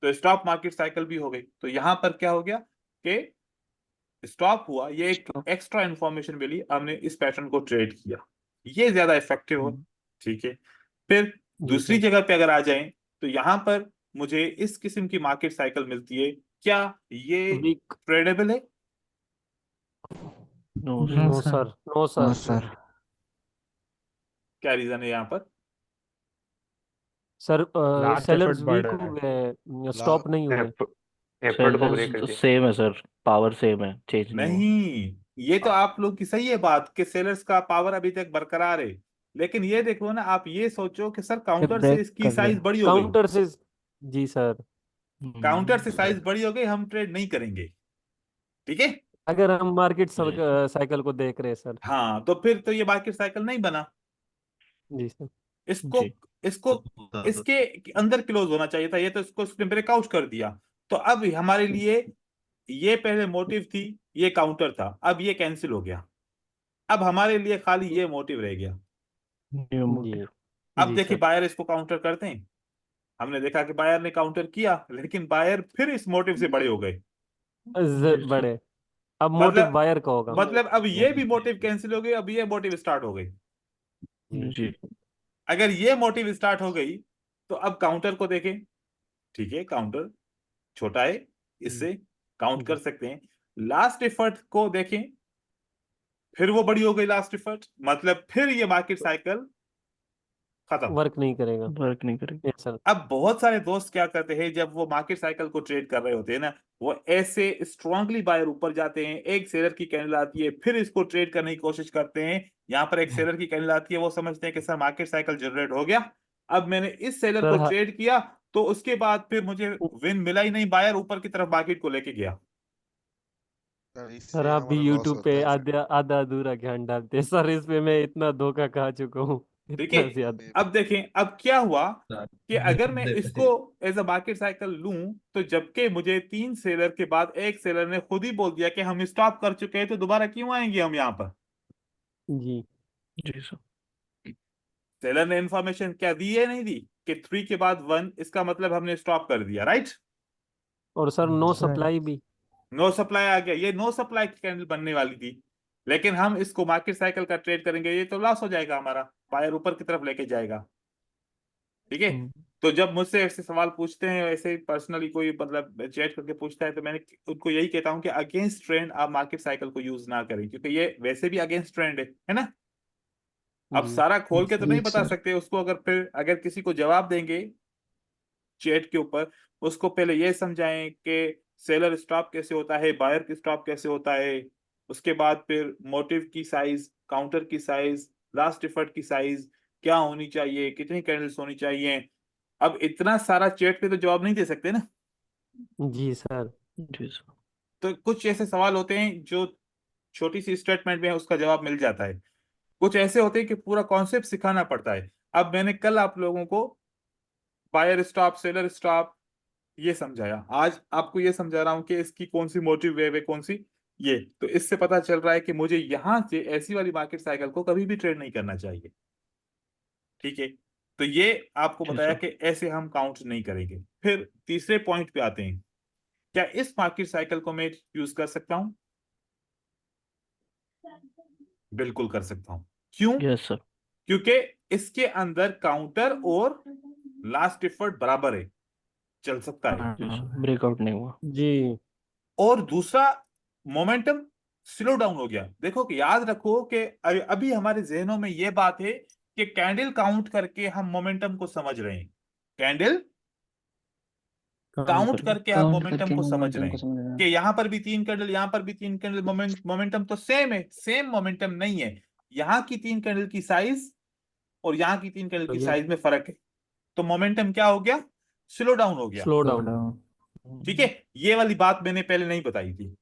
तो स्टॉप मार्केट साइकिल भी हो गई। तो यहां पर क्या हो गया कि स्टॉप हुआ, ये एक एक्स्ट्रा इंफॉर्मेशन मिली, हमने इस पैटर्न को ट्रेड किया, ये ज्यादा इफेक्टिव हो। ठीक है, फिर जी दूसरी सर। जगह पे अगर आ जाएं तो यहां पर मुझे इस किस्म की मार्केट साइकिल मिलती है, क्या ये वीक। ट्रेडेबल है? No no sir. Sir. No no sir. Sir. क्या रीजन है यहाँ पर? सर लास्ट एफर्ट सेलर्स बढ़ वीक रहा हो है। गए, स्टॉप नहीं हुए। एफर्ट को ब्रेक कर दिया। सेम है सर, पावर सेम है, चेंज नहीं हुआ। नहीं, ये तो आप लोग की सही है बात कि सेलर्स का पावर अभी तक बरकरार है, लेकिन ये देखो ना, आप ये सोचो कि सर ये काउंटर से ब्रेक इसकी कर साइज दिया। बड़ी हो गई। काउंटर से। जी सर। काउंटर से साइज बड़ी हो गई, हम ट्रेड नहीं करेंगे। ठीक है, अगर हम मार्केट साइकिल को देख रहे हैं सर। हाँ, तो फिर तो ये मार्केट साइकिल नहीं बना। जी सर। इसको जी। इसको इसके अंदर क्लोज होना चाहिए था, ये तो इसको इसने ब्रेकआउट कर दिया। तो अब हमारे लिए ये पहले मोटिव थी, ये काउंटर था, अब ये कैंसिल हो गया। अब हमारे लिए खाली ये मोटिव रह गया। न्यू जी। मोटिव। अब जी देखिए सर। बायर इसको काउंटर करते हैं। हमने देखा कि बायर ने काउंटर किया, लेकिन बायर फिर इस मोटिव से बड़े हो गए। बड़े। अब मोटिव मतलब बायर का होगा। अब ये भी मोटिव कैंसिल हो गई, अब ये मोटिव स्टार्ट हो गई। जी। अगर ये मोटिव स्टार्ट हो गई तो अब काउंटर को देखें। ठीक है, काउंटर छोटा है, इससे काउंट कर जी। सकते हैं। लास्ट एफर्ट को देखें, फिर वो बड़ी हो गई लास्ट एफर्ट, मतलब फिर ये मार्केट साइकिल खत्म। वर्क नहीं करेगा। वर्क नहीं करेगी। Yes sir. अब बहुत सारे दोस्त क्या करते हैं, जब वो मार्केट साइकिल को ट्रेड कर रहे होते हैं ना, वो ऐसे स्ट्रांगली बायर ऊपर जाते हैं, एक सेलर की कैंडल आती है, फिर इसको ट्रेड करने की कोशिश करते हैं। यहाँ पर एक सेलर की कैंडल आती है, वो समझते हैं कि सर मार्केट साइकिल जनरेट हो गया, अब मैंने इस सेलर सर को ट्रेड किया, तो उसके बाद फिर मुझे विन मिला ही नहीं, बायर ऊपर की तरफ मार्केट को लेके गया। सर सर इससे आप भी हमारा लॉस यूट्यूब होता पे है सर। आधा आधा अधूरा ज्ञान डालते हैं सर, इस पे मैं इतना धोखा खा चुका हूँ, ठीक है, इतना ज्यादा। अब देखें अब क्या हुआ कि अगर मैं इसको एज अ मार्केट साइकिल लूं, तो जबकि मुझे 3 सेलर के बाद एक सेलर ने खुद ही बोल दिया कि हम स्टॉप कर चुके हैं, तो दोबारा क्यों आएंगे हम यहाँ पर? जी। जी सर। सेलर ने इंफॉर्मेशन क्या दी है, नहीं दी कि 3 के बाद 1, इसका मतलब हमने स्टॉप कर दिया, राइट? और सर नो सर। सप्लाई भी। नो सप्लाई आ गया, ये नो सप्लाई की कैंडल बनने वाली थी, लेकिन हम इसको मार्केट साइकिल का ट्रेड करेंगे, ये तो लॉस हो जाएगा हमारा, बायर ऊपर की तरफ लेके जाएगा। ठीक है, तो जब मुझसे ऐसे सवाल पूछते हैं, ऐसे पर्सनली कोई मतलब चैट करके पूछता है, तो मैंने उनको यही कहता हूं कि अगेंस्ट ट्रेंड आप मार्केट साइकिल को यूज ना करें, क्योंकि ये वैसे भी अगेंस्ट ट्रेंड है ना। अब जी। सारा खोल के तो नहीं जी बता सर। सकते उसको, अगर फिर अगर किसी को जवाब देंगे चैट के ऊपर, उसको पहले ये समझाएं कि सेलर स्टॉप कैसे होता है, बायर की स्टॉप कैसे होता है, उसके बाद फिर मोटिव की साइज, काउंटर की साइज, लास्ट एफर्ट की साइज क्या होनी चाहिए, कितनी कैंडल्स होनी चाहिए। अब इतना सारा चैट पे तो जवाब नहीं दे सकते ना, जी सर। जी सर। तो कुछ ऐसे सवाल होते हैं जो छोटी सी स्टेटमेंट में उसका जवाब मिल जाता है, कुछ ऐसे होते हैं कि पूरा कॉन्सेप्ट सिखाना पड़ता है। अब मैंने कल आप लोगों को बायर स्टॉप, सेलर स्टॉप, ये समझाया। आज आपको ये समझा रहा हूं कि इसकी कौन सी मोटिव वेव है, कौन सी ये। तो इससे पता चल रहा है कि मुझे यहां से ऐसी वाली मार्केट साइकिल को कभी भी ट्रेड नहीं करना चाहिए। ठीक है, तो ये आपको जी बताया सर। कि ऐसे हम काउंट नहीं करेंगे। फिर तीसरे पॉइंट पे आते हैं, क्या इस मार्केट साइकिल को मैं यूज कर सकता हूं? बिल्कुल कर सकता हूं। क्यों? Yes sir. क्योंकि इसके अंदर काउंटर और लास्ट एफर्ट बराबर है, चल सकता है। जी सर, ब्रेकआउट नहीं हुआ। जी और दूसरा, मोमेंटम स्लो डाउन हो गया। देखो कि याद रखो कि अभी हमारे जहनों में यह बात है कि कैंडल काउंट करके हम मोमेंटम को समझ रहे हैं। कैंडल काउंट करके आप मोमेंटम को समझ रहे हैं कि यहां पर भी 3 कैंडल, यहां पर भी 3 कैंडल, मोमेंटम तो सेम है। सेम मोमेंटम नहीं है, यहां की 3 कैंडल की साइज और यहां की 3 कैंडल तो की ये साइज में फर्क है। तो मोमेंटम क्या हो गया? स्लो डाउन हो गया। Slow slow down. डाउन। ठीक है, ये वाली बात मैंने पहले नहीं बताई थी।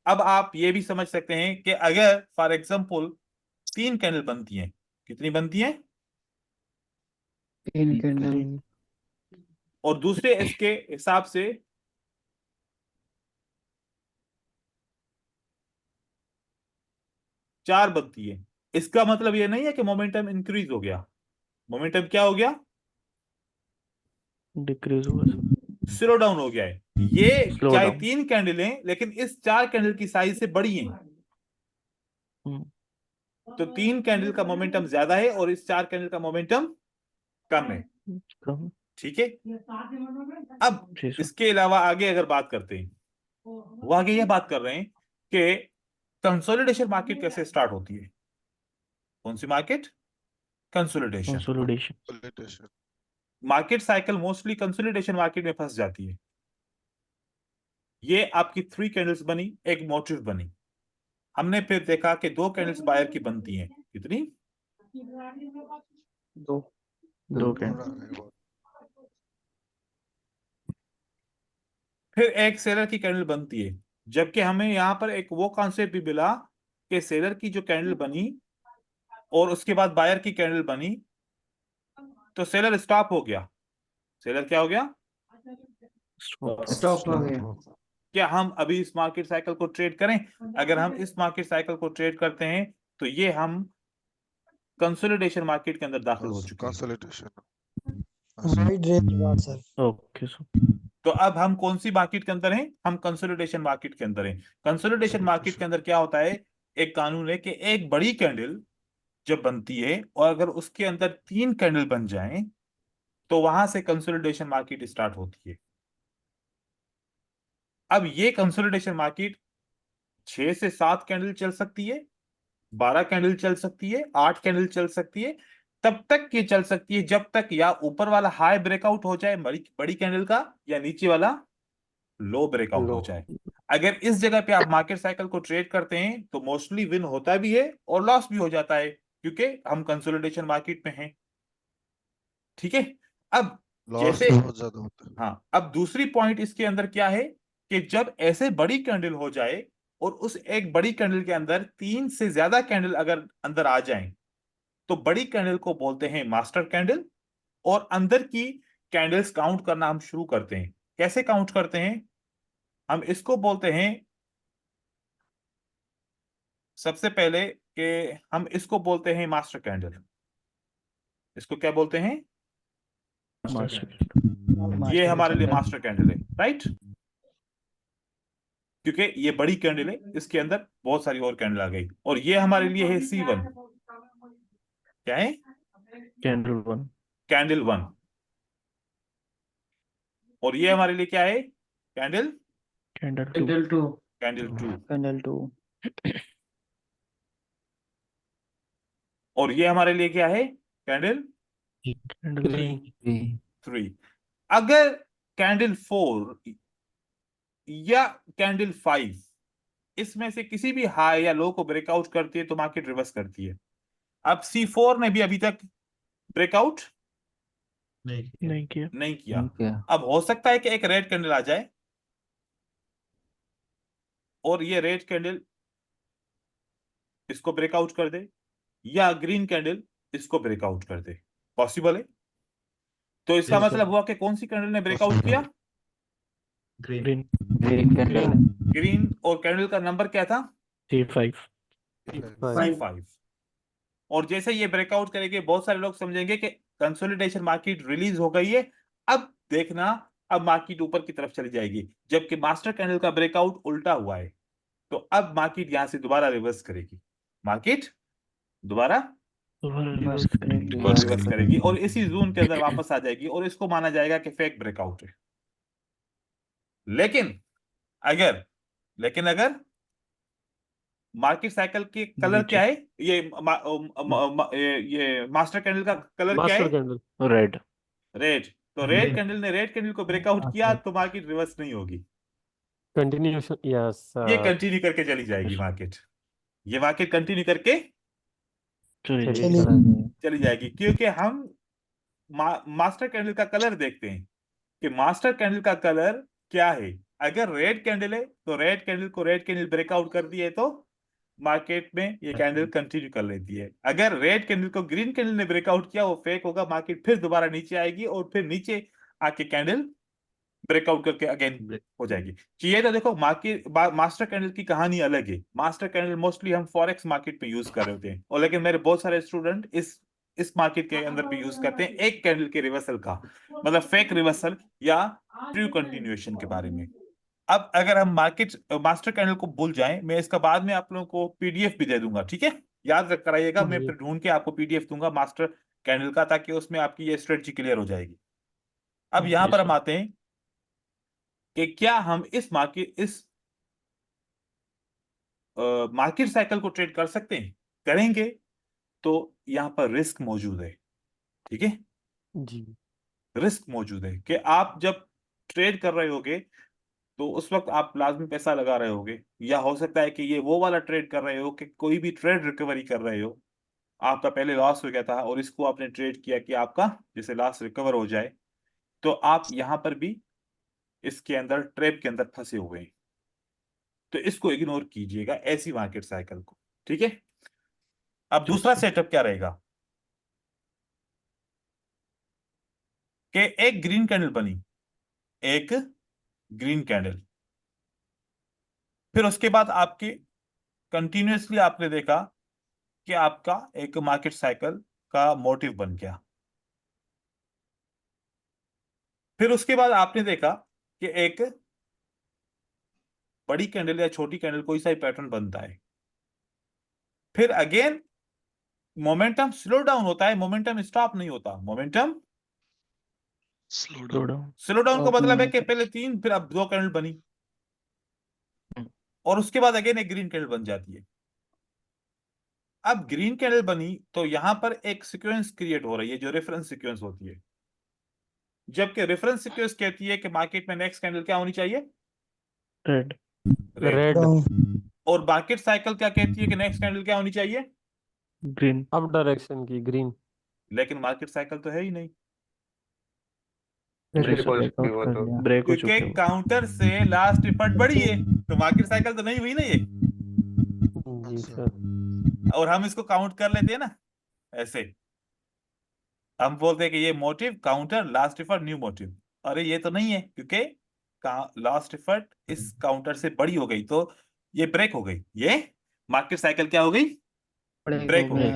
अब आप ये भी समझ सकते हैं कि अगर फॉर एग्जांपल 3 कैंडल बनती हैं, कितनी बनती हैं? 3 और दूसरे इसके हिसाब से 4 बनती है। इसका मतलब ये नहीं है कि मोमेंटम इंक्रीज हो गया। मोमेंटम क्या हो गया? डिक्रीज हुआ सर। स्लो डाउन हो गया है। ये स्लो चाहे डाउन। 3 कैंडल हैं, लेकिन इस 4 कैंडल की साइज से बड़ी हैं। तो 3 कैंडल का मोमेंटम ज्यादा है और इस 4 कैंडल का मोमेंटम कम है। कम। ठीक है, अब जी सर। इसके अलावा आगे अगर बात करते हैं, वो आगे ये बात कर रहे हैं कि कंसोलिडेशन मार्केट कैसे स्टार्ट होती है। कौन सी market? Consolidation. Consolidation. Consolidation. Market cycle mostly consolidation market में फंस जाती है। ये आपकी 3 कैंडल्स बनी, एक मोटिव बनी। हमने फिर देखा कि 2 कैंडल्स बायर की बनती हैं। कितनी? दो कैंडल। थोड़ा आगे बढ़ो। फिर एक सेलर की कैंडल बनती है। जबकि हमें यहां पर एक वो कॉन्सेप्ट भी मिला कि सेलर की जो कैंडल बनी और उसके बाद बायर की कैंडल बनी, तो सेलर स्टॉप हो गया। सेलर क्या हो गया? स्टॉप। क्या हम अभी इस मार्केट साइकिल को ट्रेड करें? अगर हम इस मार्केट साइकिल को ट्रेड करते हैं तो ये हम कंसोलिडेशन मार्केट के अंदर दाखिल हो चुके हैं। Consolidation. वाइड रेंज बार सर। Okay sir. तो अब हम कौन सी मार्केट के अंदर हैं? हम कंसोलिडेशन मार्केट के अंदर हैं। कंसोलिडेशन मार्केट के अंदर क्या होता है? एक कानून है कि एक बड़ी कैंडल जब बनती है और अगर उसके अंदर 3 कैंडल बन जाएं, तो वहां से कंसोलिडेशन मार्केट स्टार्ट होती है। अब ये कंसोलिडेशन मार्केट 6 से 7 कैंडल चल सकती है, 12 कैंडल चल सकती है, 8 कैंडल चल सकती है। तब तक ये चल सकती है जब तक या ऊपर वाला हाई ब्रेकआउट हो जाए बड़ी बड़ी कैंडल का, या नीचे वाला लो ब्रेकआउट लो। हो जाए। अगर इस जगह पे आप मार्केट साइकिल को ट्रेड करते हैं तो मोस्टली विन होता भी है और लॉस भी हो जाता है, क्योंकि हम कंसोलिडेशन मार्केट में हैं। ठीक है, अब Loss जैसे, भी बहुत ज्यादा होता है। हाँ, अब दूसरी पॉइंट इसके अंदर क्या है कि जब ऐसे बड़ी कैंडल हो जाए और उस एक बड़ी कैंडल के अंदर 3 से ज्यादा कैंडल अगर अंदर आ जाएं, तो बड़ी कैंडल को बोलते हैं मास्टर कैंडल। और अंदर की कैंडल्स काउंट करना हम शुरू करते हैं। कैसे काउंट करते हैं? हम इसको बोलते हैं, सबसे पहले कि हम इसको बोलते हैं मास्टर कैंडल। इसको क्या बोलते हैं? मास्टर। ये हमारे लिए मास्टर कैंडल है, राइट? क्योंकि ये बड़ी कैंडल है, इसके अंदर बहुत सारी और कैंडल आ गई, और ये हमारे लिए है C1। क्या है? कैंडल 1। कैंडल 1। और ये हमारे लिए क्या है? Candle candle 2। कैंडल 2। कैंडल 2। और ये हमारे लिए क्या है? Candle candle 3। 3। अगर कैंडल 4 या कैंडल 5 इसमें से किसी भी हाई या लो को ब्रेकआउट करती है तो मार्केट रिवर्स करती है। अब C4 ने भी अभी तक ब्रेकआउट नहीं किया। नहीं किया। क्या? अब हो सकता है कि एक रेड कैंडल आ जाए और ये रेड कैंडल इसको ब्रेकआउट कर दे, या ग्रीन कैंडल इसको ब्रेकआउट कर दे। पॉसिबल है। तो इसका Yes, sir. मतलब हुआ कि कौन सी कैंडल ने ब्रेकआउट किया? Green. ग्रीन कैंडल है। ग्रीन। और कैंडल का नंबर क्या था? C5 C5। और जैसे ये ब्रेकआउट करेंगे बहुत सारे लोग समझेंगे कि कंसोलिडेशन मार्केट रिलीज हो गई है, अब देखना अब मार्केट ऊपर की तरफ चली जाएगी, जबकि मास्टर कैंडल का ब्रेकआउट उल्टा हुआ है। तो अब मार्केट यहां से दोबारा रिवर्स करेगी, मार्केट दोबारा रिवर्स करेंगे। रिवर्स करेगी और इसी जोन के अंदर वापस आ जाएगी और इसको माना जाएगा कि फेक ब्रेकआउट है। लेकिन अगर मार्केट साइकिल की कलर क्या है, ये मास्टर कैंडल का कलर क्या मास्टर है? Candle red red. तो रेड कैंडल ने रेड कैंडल को ब्रेकआउट किया तो मार्केट रिवर्स नहीं होगी, कंटिन्यूशन, यस ये कंटिन्यू करके चली जाएगी मार्केट, ये मार्केट कंटिन्यू करके चलिए चली जाएगी, क्योंकि हम मास्टर कैंडल का कलर देखते हैं कि मास्टर कैंडल का कलर क्या है। अगर रेड कैंडल है तो रेड कैंडल को रेड कैंडल ब्रेकआउट कर दिए तो मार्केट में ये कैंडल कंटिन्यू कर लेती है। अगर रेड कैंडल को ग्रीन कैंडल ने ब्रेकआउट किया वो फेक होगा, मार्केट फिर दोबारा नीचे आएगी और फिर नीचे आके कैंडल ब्रेकआउट करके अगेन हो जाएगी। तो ये तो देखो मार्केट मास्टर कैंडल की कहानी अलग है। मास्टर कैंडल मोस्टली हम फॉरेक्स मार्केट में यूज कर रहे होते हैं, और लेकिन मेरे बहुत सारे स्टूडेंट इस मार्केट के अंदर भी यूज करते हैं एक कैंडल के रिवर्सल का, मतलब फेक रिवर्सल या ट्रू कंटिन्यूएशन के बारे में। अब अगर हम मास्टर कैंडल को भूल जाएं, मैं इसका बाद में आप लोगों को पीडीएफ भी दे दूंगा, ठीक है? याद रख कराइएगा, मैं जी। फिर ढूंढ के आपको पीडीएफ दूंगा मास्टर कैंडल का, ताकि उसमें आपकी ये स्ट्रेटजी क्लियर हो जाएगी। अब यहां पर हम आते हैं कि क्या हम इस मार्केट साइकिल को ट्रेड कर सकते हैं? करेंगे तो यहां पर रिस्क मौजूद है, ठीक है? जी रिस्क मौजूद है कि आप जब ट्रेड कर रहे होगे तो उस वक्त आप लाजमी पैसा लगा रहे होगे, या हो सकता है कि ये वो वाला ट्रेड कर रहे हो कि कोई भी ट्रेड रिकवरी कर रहे हो, आपका पहले लॉस हो गया था और इसको आपने ट्रेड किया कि आपका जैसे लॉस रिकवर हो जाए, तो आप यहां पर भी इसके अंदर ट्रैप के अंदर फंसे हुए हैं। तो इसको इग्नोर कीजिएगा, ऐसी मार्केट साइकिल को, ठीक है? अब दूसरा सेटअप क्या रहेगा कि एक ग्रीन कैंडल बनी, एक ग्रीन कैंडल, फिर उसके बाद आपके कंटिन्यूअसली आपने देखा कि आपका एक मार्केट साइकिल का मोटिव बन गया। फिर उसके बाद आपने देखा कि एक बड़ी कैंडल या छोटी कैंडल कोई सा ही पैटर्न बनता है, फिर अगेन मोमेंटम स्लो डाउन होता है, मोमेंटम स्टॉप नहीं होता, momentum slow slow down. Down slow down का मतलब है कि पहले 3 फिर अब 2 कैंडल बनी और उसके बाद अगेन एक ग्रीन कैंडल बन जाती है। अब ग्रीन कैंडल बनी तो यहां पर एक सीक्वेंस क्रिएट हो रही है जो रेफरेंस सीक्वेंस होती है, जबकि रेफरेंस सीक्वेंस कहती है कि मार्केट में नेक्स्ट कैंडल क्या होनी चाहिए? Red red. रेड डाउन और मार्केट साइकिल क्या कहती है कि नेक्स्ट कैंडल क्या होनी चाहिए? ग्रीन अप डायरेक्शन की ग्रीन। लेकिन मार्केट साइकिल तो है ही नहीं, ब्रेकआउट कर लिया, ब्रेक हो क्योंकि चुके हो। काउंटर से लास्ट एफर्ट बढ़ी है, तो मार्केट साइकिल तो नहीं हुई ना ये। जी अच्छा। सर। और हम इसको काउंट कर लेते हैं ना, ऐसे हम बोलते हैं कि ये motive counter last effort new motive. अरे ये तो नहीं है, क्योंकि लास्ट एफर्ट इस काउंटर से बड़ी हो गई तो ये ब्रेक हो गई, ये मार्केट साइकिल क्या हो गई? ब्रेक हो गई।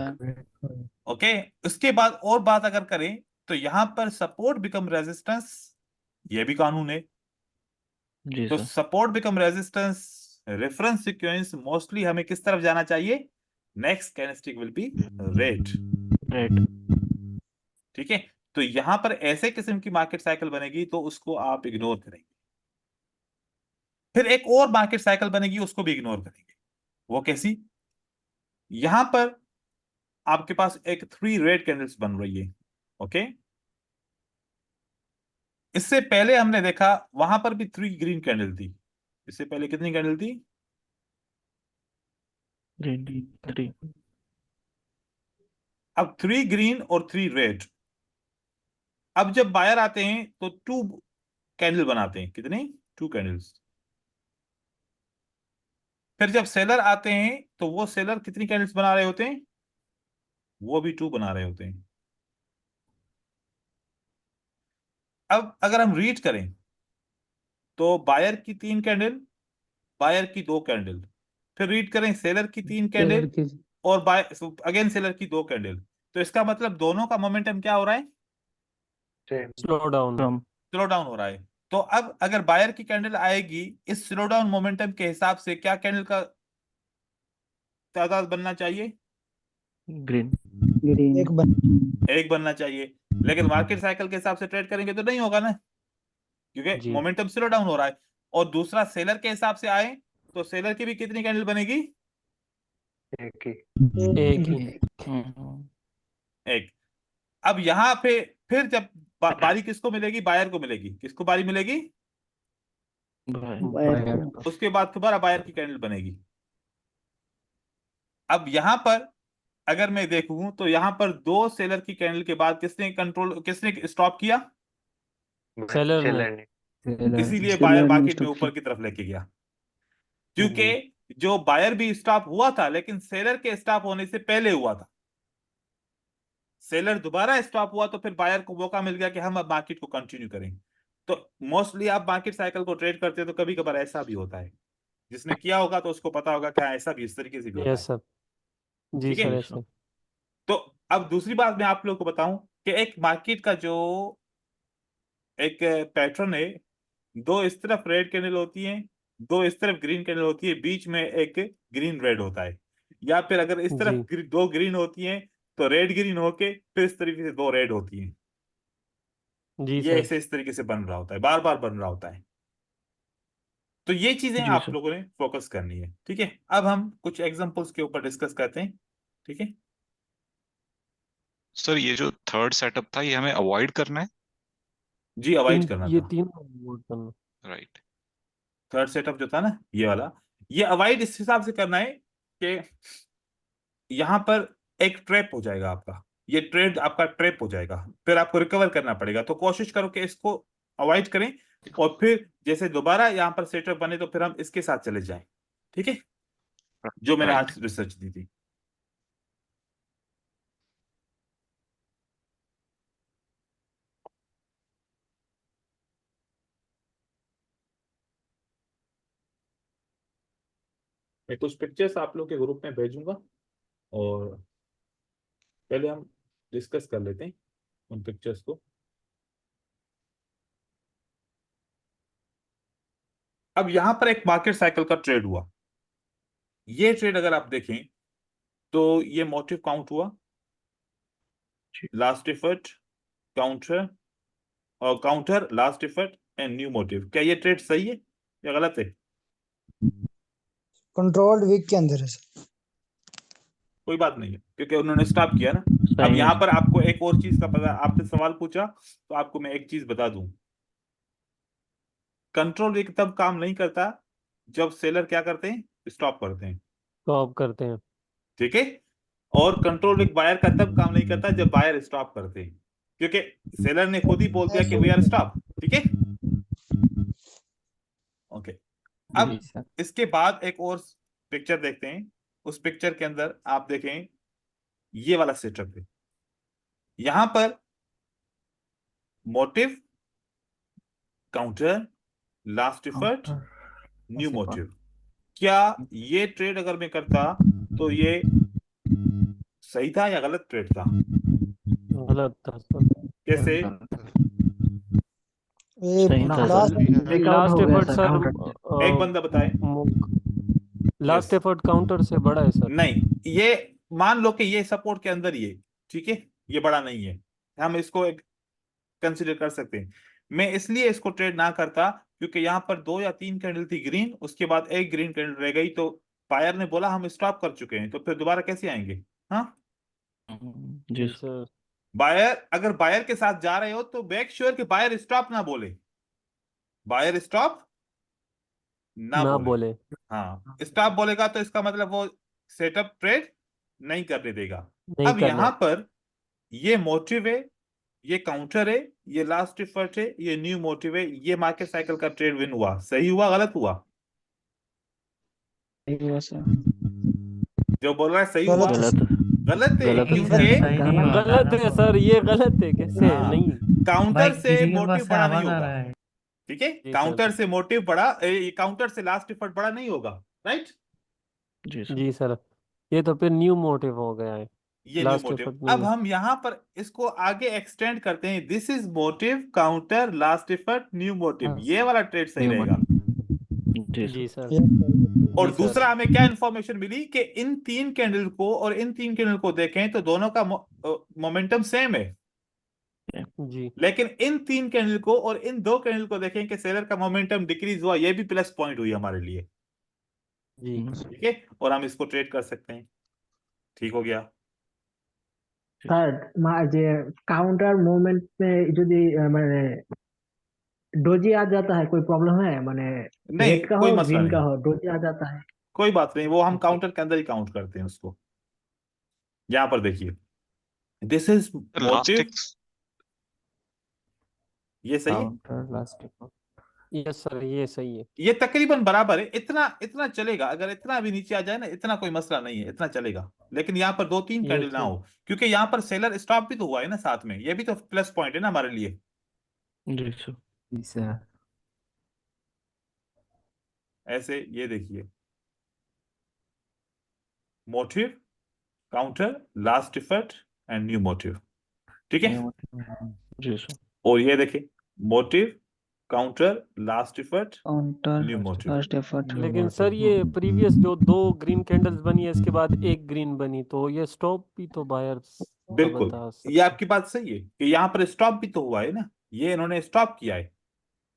ओके, उसके बाद और बात अगर करें तो यहां पर सपोर्ट बिकम रेजिस्टेंस, ये भी कानून है। जी तो sir. Support become resistance, reference sequence mostly हमें किस तरफ जाना चाहिए? Next candlestick will be red, red ठीक है? तो यहां पर ऐसे किस्म की मार्केट साइकिल बनेगी तो उसको आप इग्नोर करेंगे। फिर एक और मार्केट साइकिल बनेगी, उसको भी इग्नोर करेंगे। वो कैसी? यहां पर आपके पास एक 3 रेड कैंडल्स बन रही है, ओके? इससे पहले हमने देखा वहां पर भी 3 ग्रीन कैंडल थी। इससे पहले कितनी कैंडल थी? ग्रीन 3 अब 3 ग्रीन और 3 रेड। अब जब बायर आते हैं तो 2 कैंडल बनाते हैं, कितने? 2 कैंडल्स। फिर जब सेलर आते हैं तो वो सेलर कितनी कैंडल्स बना रहे होते हैं? वो भी 2 बना रहे होते हैं। अब अगर हम रीड करें तो बायर की 3 कैंडल, बायर की 2 कैंडल, फिर रीड करें सेलर की 3 कैंडल सेलर की और बाय अगेन सेलर की 2 कैंडल, तो इसका मतलब दोनों का मोमेंटम क्या हो रहा है? Slow down. कम। स्लो डाउन हो रहा है। तो अब अगर बायर की कैंडल आएगी, इस स्लो डाउन मोमेंटम के हिसाब से क्या कैंडल का तादाद बनना चाहिए? ग्रीन। एक बनना चाहिए। लेकिन मार्केट साइकिल के हिसाब से ट्रेड करेंगे तो नहीं होगा ना, क्योंकि जी। मोमेंटम स्लो डाउन हो रहा है। और दूसरा सेलर के हिसाब से आए तो सेलर की भी कितनी कैंडल बनेगी? एक ही। एक। अब यहां पे फिर जब बारी किसको मिलेगी? बायर को मिलेगी। किसको बारी मिलेगी? बायर। उसके बाद दोबारा बायर की कैंडल बनेगी। अब यहां पर अगर मैं देखूं तो यहां पर 2 सेलर की कैंडल के बाद किसने स्टॉप किया? सेलर ने। इसीलिए बायर मार्केट में ऊपर की तरफ लेके गया, क्योंकि जो बायर भी स्टॉप हुआ था लेकिन सेलर के स्टॉप होने से पहले हुआ था। सेलर दोबारा स्टॉप हुआ तो फिर बायर को मौका मिल गया कि हम अब मार्केट को कंटिन्यू करें। तो मोस्टली आप मार्केट साइकिल को ट्रेड करते हैं तो कभी कभार ऐसा भी होता है। जिसने किया होगा तो उसको पता होगा क्या ऐसा भी इस तरीके से भी होता है। Yes sir. जी ठीक है? सर, ऐसे। तो अब दूसरी बात मैं आप लोगों को बताऊं कि एक मार्केट का जो एक पैटर्न है, 2 इस तरफ रेड कैंडल होती है, 2 इस तरफ ग्रीन कैंडल होती है, बीच में एक ग्रीन रेड होता है। या फिर अगर इस तरफ जी। 2 ग्रीन होती हैं तो रेड ग्रीन होके फिर इस तरीके से 2 रेड होती हैं। जी ये सर। ऐसे इस तरीके से बन रहा होता है, बार बार बन रहा होता है। तो ये चीजें जी आप सर। लोगों ने फोकस करनी है। ठीक है? अब हम कुछ एग्जांपल्स के ऊपर डिस्कस करते हैं। ठीक है? सर ये जो थर्ड सेटअप था ये हमें अवॉइड करना है। जी, अवॉइड करना ये था। तीनों नोट करना। राइट। थर्ड सेटअप जो था ना ये वाला, ये अवॉइड इस हिसाब से करना है कि यहां पर एक ट्रैप हो जाएगा आपका, ये ट्रेड आपका ट्रैप हो जाएगा, फिर आपको रिकवर करना पड़ेगा। तो कोशिश करो कि इसको अवॉइड करें और फिर जैसे दोबारा यहां पर सेटअप बने तो फिर हम इसके साथ चले जाएं। ठीक है? जो मैंने राइट। आज रिसर्च दी थी। मैं कुछ पिक्चर्स आप लोग के ग्रुप में भेजूंगा और पहले हम डिस्कस कर लेते हैं उन पिक्चर्स को। अब यहां पर एक मार्केट साइकिल का ट्रेड हुआ। ये ट्रेड अगर आप देखें तो ये मोटिव काउंट हुआ, लास्ट एफर्ट, काउंटर और counter, last effort and new motive. क्या ये ट्रेड सही है या गलत है? कंट्रोल्ड वीक के अंदर है सर। कोई बात नहीं है क्योंकि उन्होंने स्टॉप किया ना। अब सही है यहां सर। पर आपको एक और चीज का पता, आपने सवाल पूछा तो आपको मैं एक चीज बता दूं। कंट्रोल वीक तब काम नहीं करता जब सेलर क्या करते हैं? स्टॉप करते हैं। स्टॉप करते हैं। ठीक है? और कंट्रोल वीक बायर का तब काम नहीं करता जब बायर स्टॉप करते हैं, क्योंकि सेलर ने खुद ही बोल दिया कि वी आर स्टॉप। ठीक है? ओके। अब जी सर। इसके बाद एक और पिक्चर देखते हैं। उस पिक्चर के अंदर आप देखें ये वाला सेटअप है। यहां पर motive, counter, last effort, new motive. क्या ये ट्रेड अगर मैं करता तो ये सही था या गलत ट्रेड था? गलत था सर। कैसे? ये सही था last sir. Last effort sir. एक बंदा बताए। Last Yes. एफर्ट काउंटर से बड़ा है सर। नहीं, ये मान लो कि ये सपोर्ट के अंदर ही है। ठीक है? ये बड़ा नहीं है, हम इसको एक कंसिडर कर सकते हैं। मैं इसलिए इसको ट्रेड ना करता क्योंकि यहाँ पर 2 या 3 कैंडल थी ग्रीन, उसके बाद एक ग्रीन कैंडल रह गई तो बायर ने बोला हम स्टॉप कर चुके हैं, तो फिर दोबारा कैसे आएंगे? हाँ, जी जी सर। सर। बायर अगर बायर के साथ जा रहे हो तो मेक श्योर कि बायर स्टॉप ना बोले, बायर स्टॉप ना ना बोले। बोले। हाँ, स्टॉप बोलेगा तो इसका मतलब वो सेटअप ट्रेड नहीं करने देगा। नहीं अब करना। यहां पर ये मोटिव है, ये काउंटर है, ये लास्ट एफर्ट है, ये न्यू मोटिव है, ये मार्केट साइकिल का ट्रेड विन हुआ। सही हुआ गलत हुआ? जो बोल रहा है सही हुआ गलत है गलत। गलत है गलत है नहीं सर, क्योंकि सही नहीं बता गलत रहा है तो। सर, ये गलत है कैसे? हाँ, नहीं। काउंटर भाई से किसी के पास मोटिव से बड़ा नहीं आवाज आ होगा। रहा है। ठीक है, जी काउंटर सर। से मोटिव बड़ा काउंटर से लास्ट एफर्ट बड़ा नहीं होगा, राइट। जी सर। जी सर, ये तो फिर न्यू मोटिव हो गया है, ये न्यू लास्ट मोटिव। एफर्ट अब नहीं। हम यहाँ पर इसको आगे एक्सटेंड करते हैं, this is motive counter last effort new motive, हाँ, ये वाला ट्रेड सही न्यू रहेगा। जी सर। जी सर। और जी सर। दूसरा हमें क्या इंफॉर्मेशन मिली कि इन तीन कैंडल को और इन तीन कैंडल को देखें तो दोनों का मोमेंटम सेम है, जी लेकिन इन तीन कैंडल को और इन दो कैंडल को देखें कि सेलर का मोमेंटम डिक्रीज हुआ, ये भी प्लस पॉइंट हुई हमारे लिए। जी ठीक है, और हम इसको ट्रेड कर सकते हैं। ठीक हो गया। স্যার যে काउंटर मूवमेंट में যদি মানে डोजी आ जाता है कोई प्रॉब्लम है माने नहीं, रेड का कोई हो मसला ग्रीन का नहीं, हो डोजी आ जाता है। कोई बात नहीं, वो हम ओके काउंटर के अंदर ही काउंट करते हैं उसको। यहां पर देखिए, दिस इज लास्ट मोटिव, टिक ये सही है, counter last effort. Yes sir, ये सही है। ये तकरीबन बराबर है, इतना इतना चलेगा, अगर इतना भी नीचे आ जाए ना इतना कोई मसला नहीं है, इतना चलेगा। लेकिन यहाँ पर दो तीन ये कैंडल ना ठीक। हो, क्योंकि यहाँ पर सेलर स्टॉप भी तो हुआ है ना साथ में, ये भी तो प्लस पॉइंट है ना हमारे लिए। जी सर। जी सर। ऐसे ये देखिए, motive counter last effort and new motive, ठीक है। New motive. जी सर। और ये देखिए, motive counter last effort counter new motive. Last effort. New लेकिन सर मोटिव। ये प्रीवियस जो दो ग्रीन कैंडल्स बनी है इसके बाद एक ग्रीन बनी, तो ये स्टॉप भी तो बायर्स का बिल्कुल, बता ये सकते। आपकी बात सही है कि यहाँ पर स्टॉप भी तो हुआ है ना, ये इन्होंने स्टॉप किया है।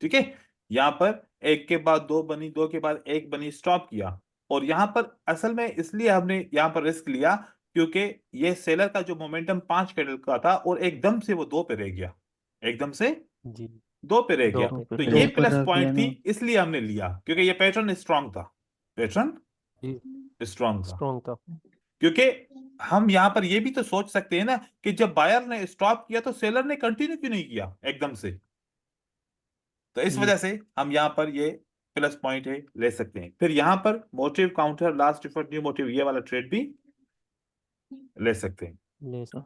ठीक है, यहाँ पर एक के बाद दो बनी, दो के बाद एक बनी, स्टॉप किया। और यहाँ पर असल में इसलिए हमने यहाँ पर रिस्क लिया क्योंकि ये सेलर का जो मोमेंटम 5 कैंडल का था और एकदम से वो 2 पे रह गया, एकदम से जी 2 पे रह दो गया। पे। तो दो ये पर प्लस रख पॉइंट दिया थी, ना। इसलिए हमने लिया क्योंकि ये पैटर्न स्ट्रांग था, पैटर्न जी स्ट्रांग था। स्ट्रॉन्ग था। क्योंकि हम यहाँ पर ये भी तो सोच सकते हैं ना कि जब बायर ने स्टॉप किया तो सेलर ने कंटिन्यू क्यों नहीं किया एकदम से। तो इस जी वजह से हम यहाँ पर ये प्लस पॉइंट है ले सकते हैं। फिर यहाँ पर motive counter last effort new motive, ये वाला ट्रेड भी ले सकते हैं। ले सर।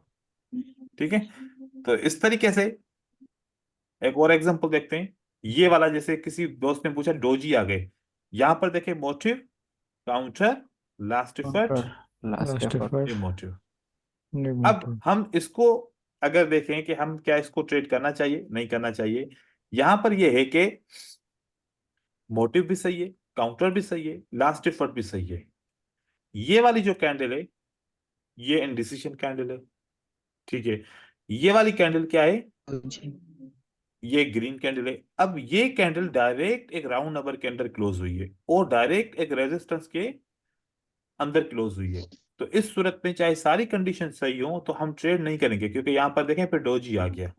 ठीक है, तो इस तरीके से एक और एग्जांपल देखते हैं। ये वाला, जैसे किसी दोस्त ने पूछा डोजी आ गए, यहाँ पर देखें motive counter last effort counter last last effort effort new motive. New अब मोटिव। हम इसको अगर देखें कि हम क्या इसको ट्रेड करना चाहिए नहीं करना चाहिए, यहां पर यह है कि मोटिव भी सही है, काउंटर भी सही है, लास्ट एफर्ट भी सही है। ये वाली जो कैंडल है ये इंडिसिशन कैंडल है। ठीक है, ये वाली कैंडल क्या है, जी ये ग्रीन कैंडल है। अब ये कैंडल डायरेक्ट एक राउंड नंबर के अंदर क्लोज हुई है और डायरेक्ट एक रेजिस्टेंस के अंदर क्लोज हुई है। तो इस सूरत में चाहे सारी कंडीशन सही हो तो हम ट्रेड नहीं करेंगे, क्योंकि यहां पर देखें फिर डोजी आ गया,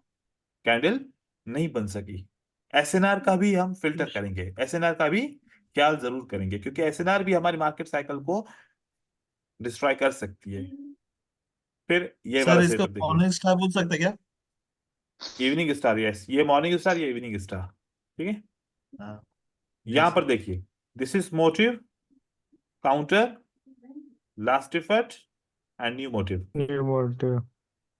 कैंडल नहीं बन सकी। एसएनआर का भी हम फिल्टर करेंगे, एसएनआर का भी ख्याल जरूर करेंगे, क्योंकि एसएनआर भी हमारी मार्केट साइकिल को डिस्ट्रॉय कर सकती है। फिर ये सर वाला इसको सेटअप देखिए, मॉर्निंग स्टार बोल सकते क्या? इवनिंग स्टार, यस, ये मॉर्निंग स्टार, ये इवनिंग स्टार। ठीक है, हाँ यहां पर देखिए, this is motive counter last effort and new motive, new motive.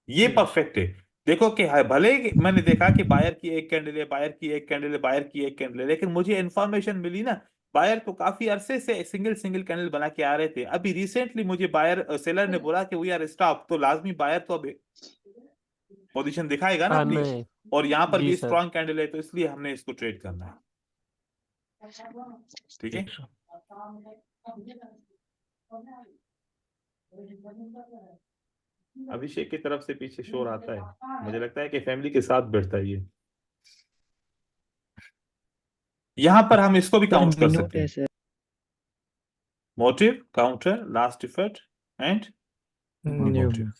ये परफेक्ट है। देखो कि भले ही मैंने देखा कि बायर की एक कैंडल है, बायर की एक कैंडल है, बायर की एक कैंडल है, लेकिन मुझे इंफॉर्मेशन मिली ना, बायर तो काफी अरसे से सिंगल सिंगल कैंडल बना के आ रहे थे। अभी रिसेंटली मुझे बायर सेलर ने बोला कि वी आर स्टॉप, तो लाजमी बायर तो अब पोजीशन दिखाएगा ना अपनी। नहीं। और यहाँ पर जी भी सर। स्ट्रॉन्ग कैंडल है, तो इसलिए हमने इसको ट्रेड करना है। ठीक जी है, सर। अभिषेक की तरफ से पीछे शोर आता है, मुझे लगता है कि फैमिली के साथ बैठता है ये। यहां पर हम इसको भी काउंट कर सकते हैं, sir motive counter last effort and new motive.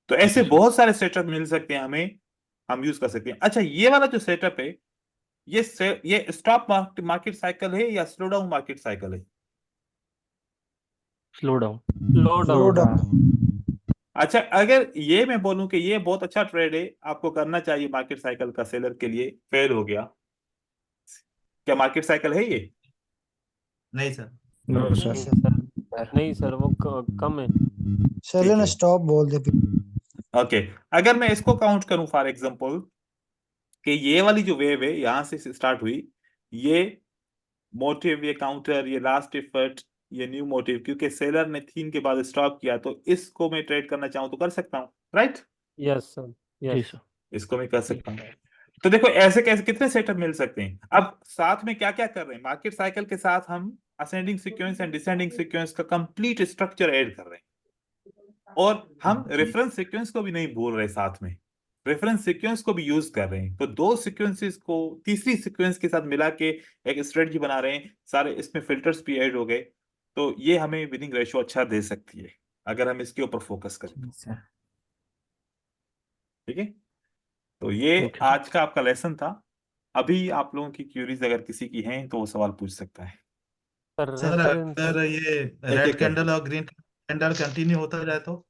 तो ऐसे बहुत सारे सेटअप मिल सकते हैं हमें, हम यूज कर सकते हैं। अच्छा, ये वाला जो सेटअप है ये स्टॉप मार्केट साइकिल है या स्लो डाउन मार्केट साइकिल है? Slow down. लो स्लो डाउन। डाउन। अच्छा, अगर ये मैं बोलूं कि ये बहुत अच्छा ट्रेड है, आपको करना चाहिए मार्केट साइकिल का, सेलर के लिए फेल हो गया, क्या मार्केट साइकिल है ये? नहीं सर। नो नहीं सर। सर, नहीं सर, वो कम है। चलिए ना है। स्टॉप बोल दे ओके, अगर मैं इसको काउंट करूं फॉर एग्जांपल कि ये वाली जो वेव है यहां से स्टार्ट हुई, ये मोटिव, ये काउंटर, ये लास्ट एफर्ट, ये न्यू मोटिव, क्योंकि सेलर ने 3 के बाद स्टॉप किया तो इसको मैं ट्रेड करना चाहूं तो कर सकता हूं, राइट? यस सर, जी यस। सर। इसको मैं कर सकता हूं। तो देखो ऐसे कैसे कितने सेटअप मिल सकते हैं। अब साथ में क्या क्या कर रहे हैं, मार्केट साइकिल के साथ हम ascending sequence and descending sequence का कंप्लीट स्ट्रक्चर ऐड कर रहे हैं, और हम रेफरेंस सीक्वेंस को भी नहीं भूल रहे, साथ में रेफरेंस सीक्वेंस को भी यूज कर रहे हैं। तो दो सीक्वेंसेस को तीसरी सीक्वेंस के साथ मिला के एक स्ट्रेटजी बना रहे हैं, सारे इसमें फिल्टर्स भी ऐड हो गए। तो ये हमें विनिंग रेशियो अच्छा दे सकती है अगर हम इसके ऊपर फोकस करें जी तो। सर। ठीक है, तो ये ओके सर। आज का आपका लेसन था। अभी आप लोगों की क्यूरीज अगर किसी की हैं तो वो सवाल पूछ सकता है। Sir sir reference. अगर ये एक रेड एक कर। कैंडल और ग्रीन कैंडल कंटिन्यू होता जाए तो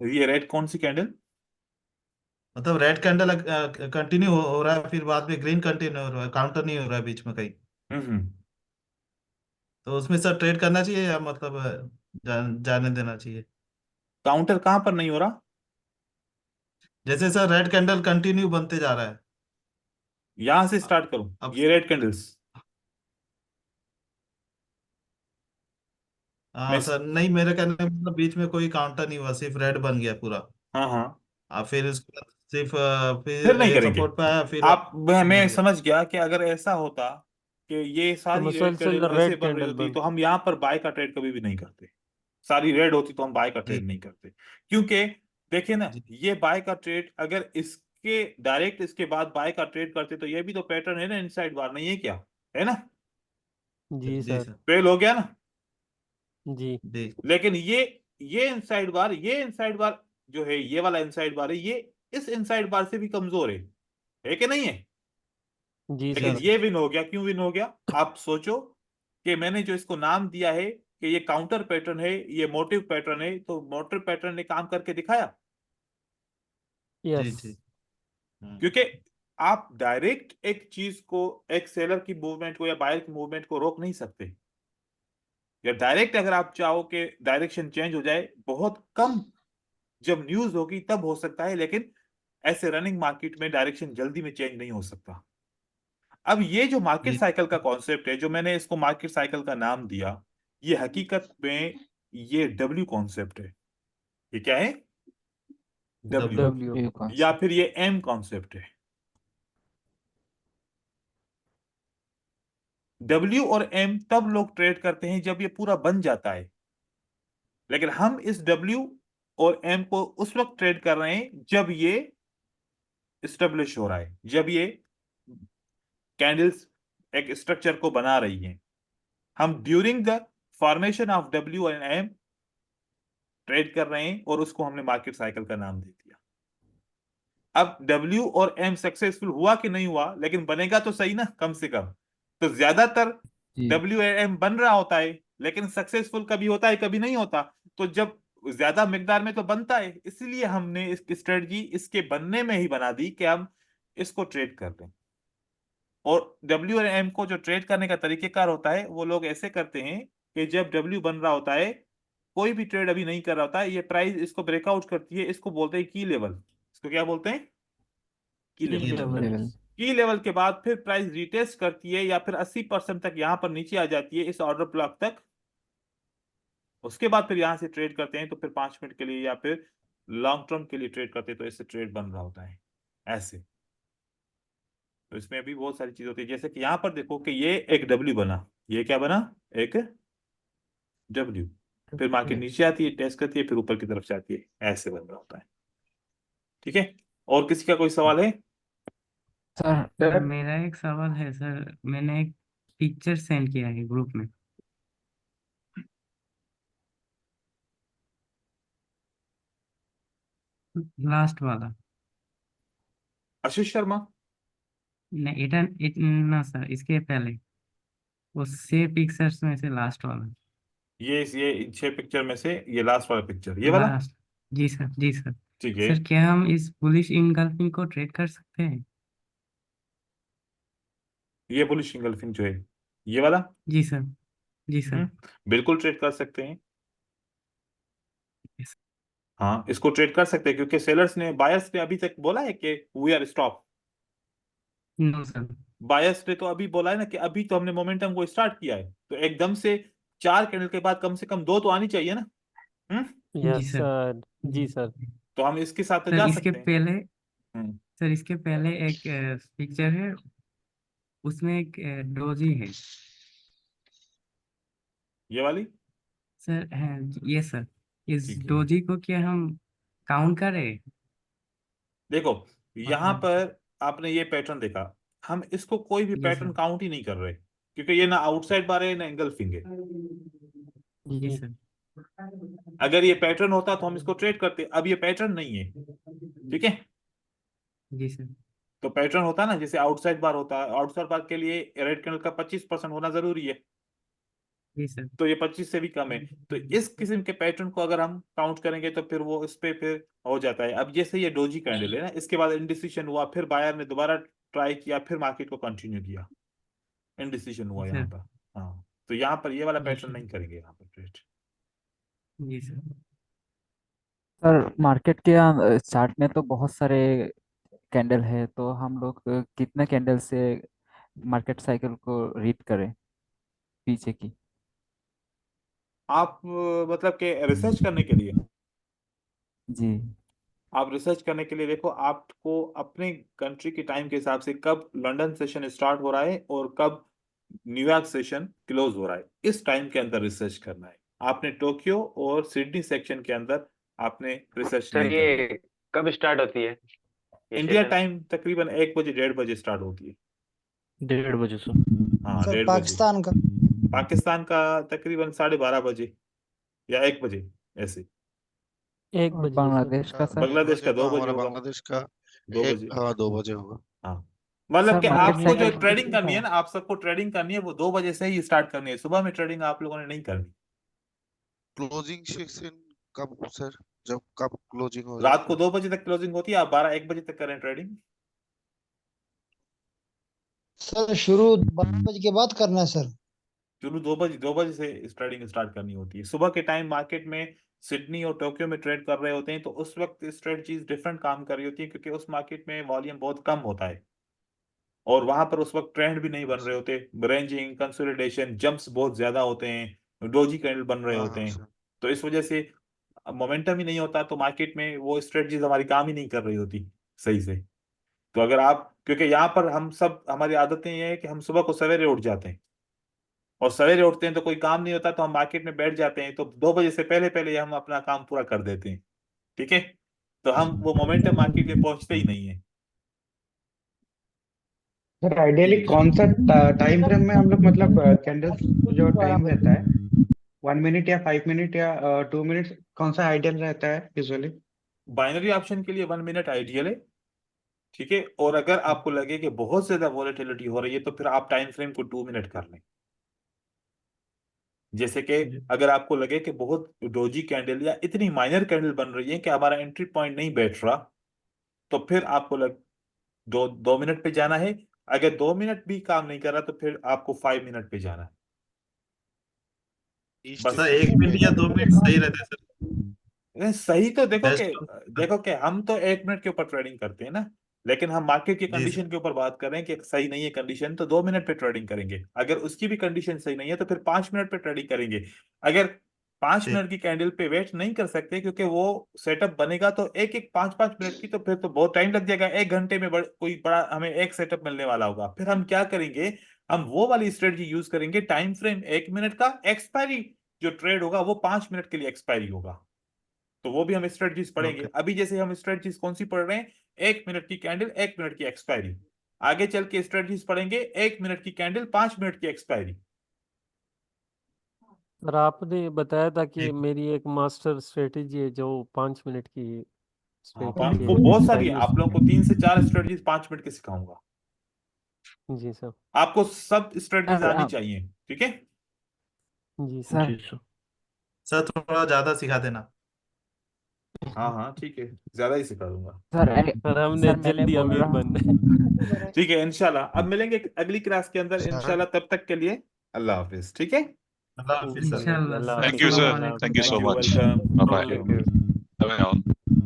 ये रेड कौन सी कैंडल? मतलब रेड कैंडल कंटिन्यू हो रहा है, फिर बाद में ग्रीन कंटिन्यू हो रहा है, काउंटर नहीं हो रहा है बीच में कहीं, हम्म। तो उसमें सर ट्रेड करना चाहिए या मतलब जाने देना चाहिए? काउंटर कहां पर नहीं हो रहा? जैसे सर रेड कैंडल कंटिन्यू बनते जा रहा है। यहां से स्टार्ट करूं, अब ये रेड कैंडल्स। मैं हाँ सर, नहीं मेरे कहने का मतलब बीच में कोई काउंटर नहीं हुआ, सिर्फ रेड बन गया पूरा। हाँ हाँ, फिर उसके बाद सिर्फ फिर फिर नहीं ये करेंगे। सपोर्ट पे आया, फिर आप मैं गिर गया। समझ गया कि अगर ऐसा होता कि ये तो सारी रेड मुसलसल कैंडल ऐसे रेड बन रही कैंडल होती बन। तो हम यहाँ पर बाय का ट्रेड कभी भी नहीं करते। सारी रेड होती तो हम बाय का जी ट्रेड नहीं करते, क्योंकि देखिए ना, जी ये बाय का ट्रेड अगर इसके डायरेक्ट इसके बाद बाय का ट्रेड करते तो ये भी तो पैटर्न है ना, इनसाइड बार नहीं है क्या, है ना? जी जी सर। सर। फेल हो गया ना। जी। जी लेकिन ये इनसाइड बार, ये इनसाइड बार जो है, ये वाला इनसाइड बार है, ये इस इनसाइड बार से भी कमजोर है कि नहीं है? जी लेकिन सर। ये विन हो गया। क्यों विन हो गया? आप सोचो कि मैंने जो इसको नाम दिया है कि ये काउंटर पैटर्न है, ये मोटिव पैटर्न है, तो मोटिव पैटर्न ने काम करके दिखाया। जी यस। जी। हम्म, क्योंकि आप डायरेक्ट एक चीज को, एक सेलर की मूवमेंट को या बायर की मूवमेंट को रोक नहीं सकते। या डायरेक्ट अगर आप चाहो कि डायरेक्शन चेंज हो जाए, बहुत कम जब न्यूज होगी तब हो सकता है, लेकिन ऐसे रनिंग मार्केट में डायरेक्शन जल्दी में चेंज नहीं हो सकता। अब ये जो मार्केट जी साइकिल का कॉन्सेप्ट है, जो मैंने इसको मार्केट साइकिल का नाम दिया, ये हकीकत में ये डब्ल्यू कॉन्सेप्ट है। ये क्या है? डब्ल्यू। डब्ल्यू। व्यू या कॉन्सेप्ट। फिर ये एम कॉन्सेप्ट है। डब्ल्यू और एम तब लोग ट्रेड करते हैं जब ये पूरा बन जाता है, लेकिन हम इस डब्ल्यू और एम को उस वक्त ट्रेड कर रहे हैं जब ये स्टेब्लिश हो रहा है, जब ये कैंडल्स एक स्ट्रक्चर को बना रही हैं। हम during the formation of W and M trade कर रहे हैं, और उसको हमने मार्केट साइकिल का नाम दे दिया। अब डब्ल्यू और एम सक्सेसफुल हुआ कि नहीं हुआ, लेकिन बनेगा तो सही ना, कम से कम। तो ज्यादातर जी डब्ल्यू एम बन रहा होता है, लेकिन सक्सेसफुल कभी होता है कभी नहीं होता। तो जब ज्यादा मिकदार में तो बनता है, इसलिए हमने इस स्ट्रेटजी इसके बनने में ही बना दी कि हम इसको ट्रेड कर लें। और डब्ल्यू और एम को जो ट्रेड करने का तरीकेकार होता है, वो लोग ऐसे करते हैं कि जब डब्ल्यू बन रहा होता है, कोई भी ट्रेड अभी नहीं कर रहा होता है, ये प्राइस इसको ब्रेकआउट करती है, इसको बोलते हैं की लेवल। इसको क्या बोलते हैं? की की लेवल। लेवल। लेवल। की लेवल के बाद फिर प्राइस रिटेस्ट करती है या फिर 80% तक यहां पर नीचे आ जाती है, इस ऑर्डर ब्लॉक तक। उसके बाद फिर यहां से ट्रेड करते हैं, तो फिर 5 मिनट के लिए या फिर लॉन्ग टर्म के लिए ट्रेड करते हैं, तो इससे ट्रेड बन रहा होता है ऐसे। तो इसमें अभी बहुत सारी चीज होती है, जैसे कि यहां पर देखो कि ये एक डब्ल्यू बना, ये क्या बना? एक डब्ल्यू। फिर मार्केट नीचे आती है, टेस्ट करती है, फिर ऊपर की तरफ जाती है, ऐसे बन रहा होता है। ठीक है, और किसी का कोई सवाल है? सर मेरा एक सवाल है सर, मैंने एक पिक्चर सेंड किया है ग्रुप में। लास्ट वाला। आशीष शर्मा? नहीं ना सर, इसके पहले वो 6 पिक्चर्स में से लास्ट वाला। ये इन 6 पिक्चर में से ये लास्ट वाला पिक्चर, ये वाला? लास्ट। जी सर, जी सर। ठीक है। सर क्या हम इस बुलिश इनगल्फिंग को ट्रेड कर सकते हैं? ये बुलिश इंगल्फिंग जो है, ये वाला? जी सर। जी सर। बिल्कुल ट्रेड कर सकते हैं। हाँ, इसको ट्रेड कर सकते हैं क्योंकि सेलर्स ने, बायर्स ने अभी तक बोला है कि we are stop. No sir. Buyers ने तो अभी बोला है ना कि अभी तो हमने मोमेंटम को स्टार्ट किया है, तो एकदम से 4 कैंडल के बाद कम से कम 2 तो आनी चाहिए ना। जी यस सर। सर, जी सर। तो हम इसके साथ तो सर जा इसके सकते हैं। पहले हम्म, सर इसके पहले एक पिक्चर है, उसमें एक डोजी है ये वाली। सर। है ये सर, इस ठीक है, डोजी को क्या हम काउंट करें? देखो यहाँ मतलब पर आपने ये पैटर्न देखा, हम इसको कोई भी जी पैटर्न सर। काउंट ही नहीं कर रहे क्योंकि ये ना आउटसाइड बार है ना एंगल्फिंग है। जी जी सर। अगर ये पैटर्न होता तो हम इसको ट्रेड करते, अब ये पैटर्न नहीं है। ठीक है, जी सर। तो पैटर्न होता ना, जैसे आउटसाइड बार होता है, आउटसाइड बार के लिए रेड कैंडल का 25% होना जरूरी है, जी सर। तो ये 25 से भी कम है। तो इस किस्म के पैटर्न को अगर हम काउंट करेंगे तो फिर वो इस पे फिर हो जाता है। अब जैसे ये डोजी कैंडल है ना, इसके बाद इंडिसिशन हुआ, फिर बायर ने दोबारा ट्राई किया, फिर मार्केट को कंटिन्यू किया, इंडिसिशन हुआ जी यहाँ सर। पर। हाँ, तो यहाँ पर ये वाला जी पैटर्न सर। नहीं करेंगे यहाँ पर ट्रेड। जी सर। सर मार्केट के चार्ट में तो बहुत सारे कैंडल है, तो हम लोग कितने कैंडल से मार्केट साइकिल को रीड करें पीछे की? आप मतलब के रिसर्च करने के लिए, जी आप रिसर्च करने के लिए देखो, आपको अपने कंट्री के टाइम के हिसाब से कब लंदन सेशन स्टार्ट हो रहा है और कब न्यूयॉर्क सेशन क्लोज हो रहा है, इस टाइम के अंदर रिसर्च करना है। आपने टोक्यो और सिडनी सेक्शन के अंदर आपने रिसर्च सर नहीं करनी। ये कब स्टार्ट होती है ये इंडिया सेशन? टाइम तकरीबन 1 बजे 1:30 बजे स्टार्ट होती है। 1:30 बजे सर। हाँ, सर 1:30 बजे। पाकिस्तान का पाकिस्तान का तकरीबन 12:30 बजे या 1 बजे ऐसे। 1 और बजे सर। बांग्लादेश का सर? बांग्लादेश का 2 बजे हमारा होगा। बांग्लादेश का 2 एक, बजे। हाँ 2 बजे होगा। हाँ, मतलब सर कि मार्केट आपको जो साइकिल ट्रेडिंग करनी है ना, आप सबको ट्रेडिंग करनी है वो 2 बजे से ही स्टार्ट करनी है। सुबह में ट्रेडिंग आप लोगों ने नहीं करनी। क्लोजिंग सेक्शन कब सर, जब कब क्लोजिंग हो रात जाता को है? 2 बजे तक क्लोजिंग होती है, आप 12-1 बजे तक करें ट्रेडिंग। सर शुरू 12 बजे के बाद करना है सर। शुरू 2 बजे से ट्रेडिंग स्टार्ट करनी होती है। सुबह के टाइम मार्केट में सिडनी और टोक्यो में ट्रेड कर रहे होते हैं, तो उस वक्त स्ट्रेटजीज डिफरेंट काम कर रही होती है क्योंकि उस मार्केट में वॉल्यूम बहुत कम होता है और वहां पर उस वक्त ट्रेंड भी नहीं बन रहे होते। रेंजिंग, कंसोलिडेशन, जंप्स बहुत ज्यादा होते हैं, डोजी कैंडल बन रहे हाँ होते हाँ हैं। सर। तो इस वजह से मोमेंटम ही नहीं होता, तो मार्केट में वो स्ट्रेटजीज हमारी काम ही नहीं कर रही होती सही से। तो अगर आप, क्योंकि यहाँ पर हम सब, हमारी आदतें ये है कि हम सुबह को सवेरे उठ जाते हैं और सवेरे उठते हैं तो कोई काम नहीं होता, तो हम मार्केट में बैठ जाते हैं, तो 2 बजे से पहले पहले हम अपना काम पूरा कर देते हैं। ठीक है, तो हम वो मोमेंटम मार्केट में पहुंचते ही नहीं है। सर आइडियली जी। कौन सा टाइम फ्रेम में हम लोग मतलब कैंडल्स जो टाइम रहता है 1 मिनट या 5 मिनट या 2 मिनट, कौन सा आइडियल रहता है यूजुअली? बाइनरी ऑप्शन के लिए 1 मिनट आइडियल है। ठीक है, और अगर आपको लगे कि बहुत ज्यादा वॉलेटिलिटी हो रही है तो फिर आप टाइम फ्रेम को 2 मिनट कर लें। जैसे कि अगर आपको लगे कि बहुत डोजी कैंडल या इतनी माइनर कैंडल बन रही है कि हमारा एंट्री पॉइंट नहीं बैठ रहा, तो फिर आपको 2 मिनट पे जाना है। अगर 2 मिनट भी काम नहीं कर रहा तो फिर आपको 5 मिनट पे जाना है। ईस्ट बस सर एशियन 1 मिनट या 2 मिनट सही रहता है सर। सही तो देखो कि, बेस्ट। हम तो 1 मिनट के ऊपर ट्रेडिंग करते हैं ना, लेकिन हम मार्केट की जी सर। कंडीशन के ऊपर बात कर रहे हैं कि सही नहीं है कंडीशन तो 2 मिनट पे ट्रेडिंग करेंगे। अगर उसकी भी कंडीशन सही नहीं है तो फिर 5 मिनट पे ट्रेडिंग करेंगे। अगर 5 मिनट की कैंडल पे वेट नहीं कर सकते क्योंकि वो सेटअप बनेगा तो एक एक 5-5 मिनट की, तो फिर तो बहुत टाइम लग जाएगा। 1 घंटे में कोई बड़ा हमें एक सेटअप मिलने वाला होगा। फिर हम क्या करेंगे, हम वो वाली स्ट्रेटजी यूज करेंगे, टाइम फ्रेम 1 मिनट का, एक्सपायरी जो ट्रेड होगा वो 5 मिनट के लिए एक्सपायरी होगा। तो वो भी हम स्ट्रेटजीज पढ़ेंगे। ओके। अभी जैसे हम स्ट्रेटजीज कौन सी पढ़ रहे हैं, 1 मिनट की कैंडल, 1 मिनट की एक्सपायरी। आगे चल के स्ट्रेटजीज पढ़ेंगे 1 मिनट की कैंडल, 5 मिनट की एक्सपायरी। सर आपने बताया था कि ठीक। मेरी एक मास्टर स्ट्रेटेजी है जो 5 मिनट की हाँ, स्ट्रेटेजी वो है बहुत सारी है। एक्सपायरी आप लोगों को 3 से 4 स्ट्रेटजीज 5 मिनट के सिखाऊंगा। जी सर। आपको सब स्ट्रेटजीज सर आनी चाहिए। ठीक है, जी सर। जी सर। सर थोड़ा ज्यादा सिखा देना। हाँ हाँ ठीक है, ज्यादा ही सिखा दूंगा। सर हमने सर मैंने जल्दी बोल अमीर रहा बनना है। ठीक है, इंशाल्लाह अब मिलेंगे अगली क्लास के अंदर सर इंशाल्लाह। तब तक के लिए अल्लाह हाफिज। ठीक है, अल्लाह हाफिज सर। इंशाल्लाह अल्लाह सर। थैंक यू हाफिज। सर, अस्सलाम वालेकुम thank you sir. So thank you, much. Welcome. Bye bye. Thank you. समय आओ